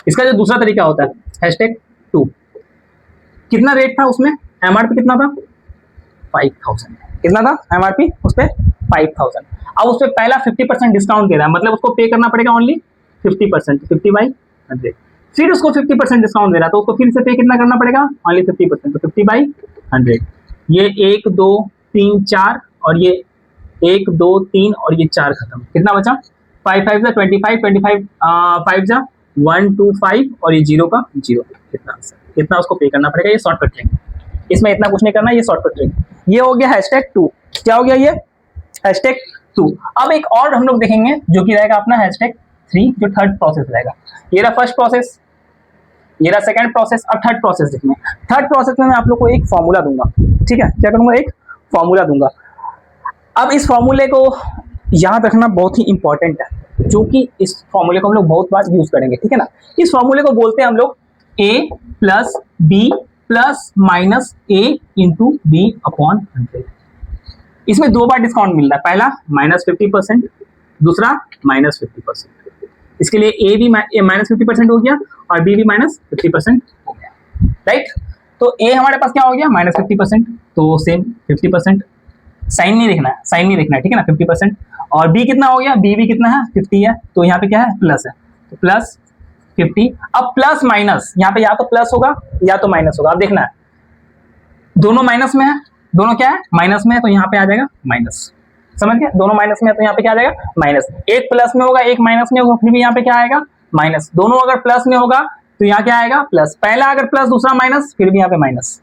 इसका जो दूसरा तरीका होता है #2। कितना रेट था उसमें, एमआरपी कितना था? 5000। कितना था एमआरपी उस पर? 5000। अब उस पर पहला 50% डिस्काउंट दे रहा है, मतलब उसको पे करना पड़ेगा ओनली 50%, 50/100। फिर उसको 50% डिस्काउंट दे रहा है, तो उसको फिर से पे कितना करना पड़ेगा? ओनली 50%, तो 50/100। ये 1 2 3 4 और ये 1 2 3 और ये 4 खत्म। कितना बचा? 5 5 25, 25 5 1 2 5 और ये 0 का 0। कितना उसको पे करना पड़ेगा? ये शॉर्टकट ट्रिक, इसमें इतना कुछ नहीं करना, ये शॉर्टकट ट्रिक। ये हो गया #2। क्या हो गया ये? #2। अब एक और हम लोग देखेंगे जो कि रहेगा अपना #3, जो थर्ड प्रोसेस रहेगा। ये रहा फर्स्ट प्रोसेस, ये रहा सेकंड प्रोसेस। अब थर्ड प्रोसेस देखेंगे। थर्ड प्रोसेस में मैं आप लोग को एक फॉर्मूला दूंगा। ठीक है, क्या करूंगा? एक फॉर्मूला दूंगा। अब इस फॉर्मूले को याद रखना बहुत ही इंपॉर्टेंट है, क्योंकि इस फॉर्मूले को हम लोग बहुत बार यूज करेंगे। ठीक है ना, इस फॉर्मूले को बोलते हैं हम लोग A + B ± A × B/100। इसमें 2 बार डिस्काउंट मिल रहा है, पहला -50%, दूसरा -50%। इसके लिए A भी -50% हो गया और B भी -50% हो गया, राइट। तो A हमारे पास क्या हो गया? -50%, तो सेम 50%। साइन नहीं देखना है, साइन नहीं देखना है, ठीक है ना, 50%। और B कितना हो गया? B भी कितना है? 50 है, तो यहाँ पे क्या है? प्लस है, तो +50। अब प्लस माइनस, यहाँ पे या तो प्लस होगा या तो माइनस होगा। अब देखना है, दोनों माइनस में है, दोनों क्या है? माइनस में है, तो यहाँ पे आ जाएगा माइनस। समझ गए? दोनों माइनस में है तो यहाँ पे क्या आ जाएगा? माइनस। एक प्लस में होगा, एक माइनस में होगा, फिर भी यहाँ पे क्या आएगा? माइनस। दोनों अगर प्लस में होगा तो यहाँ क्या आएगा? प्लस। पहला अगर प्लस, दूसरा माइनस, फिर भी यहाँ पे माइनस।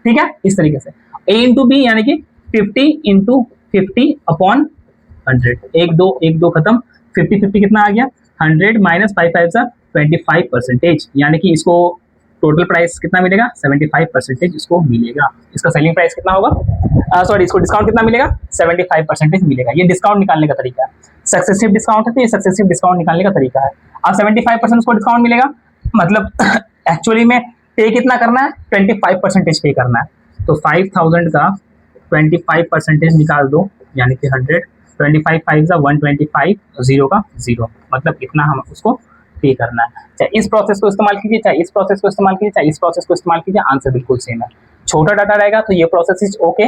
ठीक है, इस तरीके से A × B यानी कि 50 × 50/100। 1 2 1 2 खत्म, 50 50 कितना आ गया? 100 - 5 5 25%, यानी कि इसको टोटल प्राइस कितना मिलेगा 75% इसको मिलेगा। इसका सेलिंग प्राइस कितना होगा, सॉरी इसको डिस्काउंट कितना मिलेगा 75% मिलेगा। ये डिस्काउंट निकालने का तरीका है। सक्सेसिव डिस्काउंट है तो ये सक्सेसिव डिस्काउंट निकालने का तरीका है। अब 75% उसको डिस्काउंट मिलेगा, मतलब एक्चुअली में पे कितना करना है 25% पे करना है। तो 5000 का 25% निकाल दो, यानी कि 100, 25 5 का 125, 0 का 0, मतलब इतना हम उसको पे करना है। चाहे इस प्रोसेस को इस्तेमाल कीजिए, चाहे इस प्रोसेस को इस्तेमाल कीजिए, चाहे इस प्रोसेस को इस्तेमाल कीजिए, आंसर बिल्कुल सेम है। छोटा डाटा रहेगा तो ये प्रोसेस इज ओके,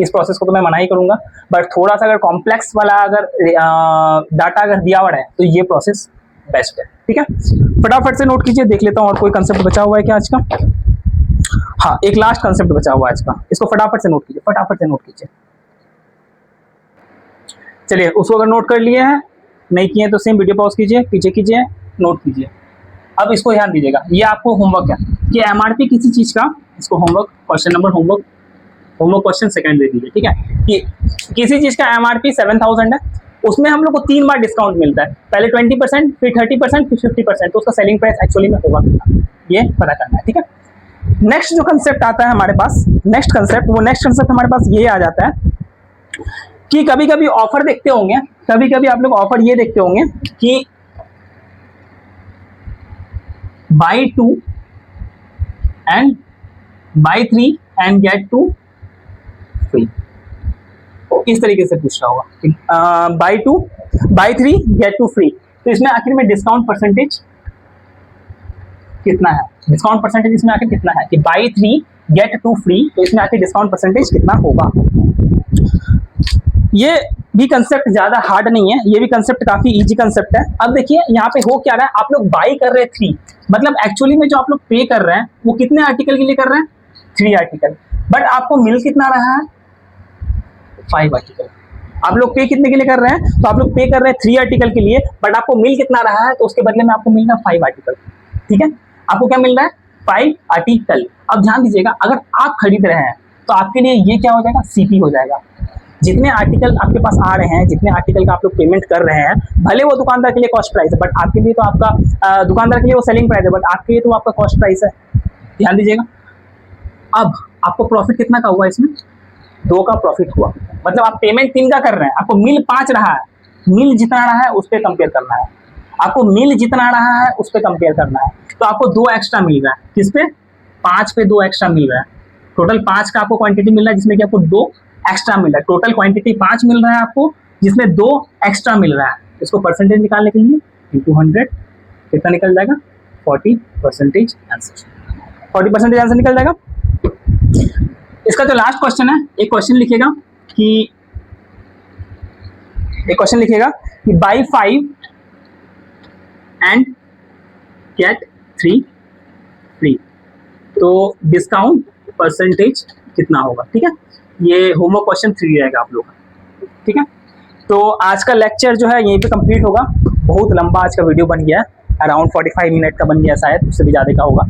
इस प्रोसेस को तो मैं मना ही करूंगा, बट थोड़ा सा अगर कॉम्प्लेक्स वाला अगर डाटा अगर दिया हुआ है तो ये प्रोसेस बेस्ट है। ठीक है, फटाफट से नोट कीजिए, देख लेता हूँ और कोई कंसेप्ट बचा हुआ है क्या आज का। हाँ, एक लास्ट कंसेप्ट बचा हुआ है आज का, इसको फटाफट से नोट कीजिए, फटाफट से नोट कीजिए। चलिए, उसको अगर नोट कर लिए हैं, नहीं किए तो सेम वीडियो पॉज कीजिए, पीछे कीजिए, नोट कीजिए। अब इसको ध्यान दीजिएगा, ये आपको होमवर्क है कि एमआरपी किसी चीज का, इसको homework question number homework question second दे दीजिए। ठीक है, कि किसी चीज का एमआरपी 7000 है, उसमें हम लोग को 3 बार डिस्काउंट मिलता है, पहले 20%, फिर 30%, फिर 50%, तो उसका सेलिंग प्राइस एक्चुअली में होगा कितना, ये पता करना है। ठीक है, नेक्स्ट जो कंसेप्ट आता है हमारे पास, नेक्स्ट कंसेप्ट हमारे पास ये आ जाता है कि कभी कभी ऑफर देखते होंगे, कभी कभी आप लोग ऑफर ये देखते होंगे कि buy 2 and buy 3 and get 2 free, इस तरीके से पूछ रहा होगा buy 2 buy 3 get 2 free। तो इसमें आखिर में डिस्काउंट परसेंटेज कितना है, डिस्काउंट परसेंटेज इसमें आखिर कितना है कि buy 3 get 2 free, तो इसमें आखिर डिस्काउंट परसेंटेज कितना होगा। ये भी कंसेप्ट ज्यादा हार्ड नहीं है, ये भी कंसेप्ट काफी इजी कंसेप्ट है। अब देखिए यहाँ पे हो क्या रहा है, आप लोग बाई कर रहे हैं 3, मतलब एक्चुअली में जो आप लोग पे कर रहे हैं वो कितने आर्टिकल के लिए कर रहे हैं 3 आर्टिकल, बट आपको मिल कितना रहा है 5 आर्टिकल। आप लोग पे कितने के लिए कर रहे हैं, तो आप लोग पे कर रहे हैं 3 आर्टिकल के लिए, बट आपको मिल कितना रहा है, तो उसके बदले में आपको मिल रहा है 5 आर्टिकल। ठीक है, आपको क्या मिल रहा है 5 आर्टिकल। अब ध्यान दीजिएगा, अगर आप खरीद रहे हैं तो आपके लिए ये क्या हो जाएगा सीपी हो जाएगा। जितने आर्टिकल आपके पास आ रहे हैं, जितने आर्टिकल का आप लोग पेमेंट कर रहे हैं, भले वो दुकानदार के लिए कॉस्ट प्राइस है, बट आपके लिए तो आपका दुकानदार के लिए वो सेलिंग प्राइस है, बट आपके लिए तो आपका कॉस्ट प्राइस है। ध्यान दीजिएगा, अब आपको प्रॉफिट कितना का हुआ, इसमें 2 का प्रॉफिट हुआ, मतलब आप पेमेंट 3 का कर रहे हैं, आपको मिल 5 रहा है, मिल जितना रहा है उस पर कंपेयर करना है, आपको मिल जितना रहा है उस पर कंपेयर करना है। तो आपको 2 एक्स्ट्रा मिल रहा है, किस पे 5 पे 2 एक्स्ट्रा मिल रहा है, टोटल 5 का आपको क्वांटिटी मिल रहा है जिसमें कि आपको 2 एक्स्ट्रा मिल रहा है, टोटल क्वांटिटी 5 मिल रहा है आपको जिसमें 2 एक्स्ट्रा मिल रहा है। इसको परसेंटेज निकालने के लिए इंटू 100 कितना निकल जाएगा 40% आंसर, 40% आंसर निकल जाएगा। इसका जो लास्ट क्वेश्चन है, एक क्वेश्चन लिखिएगा कि बाई 5 एंड गेट 3 फ्री, तो डिस्काउंट परसेंटेज कितना होगा। ठीक है, ये होमवर्क क्वेश्चन 3 रहेगा आप लोग का। ठीक है, तो आज का लेक्चर जो है यहीं पे कंप्लीट होगा। बहुत लंबा आज का वीडियो बन गया है, अराउंड 45 मिनट का बन गया, शायद उससे भी ज़्यादा का होगा।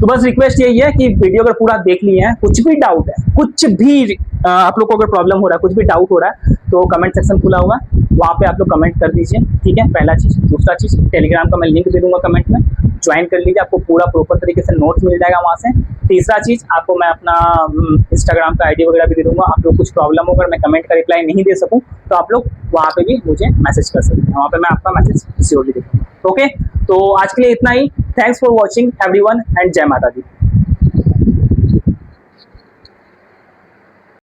तो बस रिक्वेस्ट यही है कि वीडियो अगर पूरा देख लिए हैं, कुछ भी डाउट है, कुछ भी आप लोग को अगर प्रॉब्लम हो रहा है, कुछ भी डाउट हो रहा है, तो कमेंट सेक्शन खुला हुआ है, वहाँ पे आप लोग कमेंट कर दीजिए। ठीक है, पहला चीज़। दूसरा चीज़, टेलीग्राम का मैं लिंक दे दूंगा कमेंट में, ज्वाइन कर लीजिए, आपको पूरा प्रॉपर तरीके से नोट्स मिल जाएगा वहाँ से। तीसरा चीज़, आपको मैं अपना इंस्टाग्राम का आईडी वगैरह भी दे दूंगा, आप लोग कुछ प्रॉब्लम हो, अगर मैं कमेंट का रिप्लाई नहीं दे सकूँ तो आप लोग वहाँ पे भी मुझे मैसेज कर सकते हैं, वहाँ पे मैं आपका मैसेज श्योरली देखूँगा। ओके, तो आज के लिए इतना ही। Thanks for watching everyone and जय माता दी।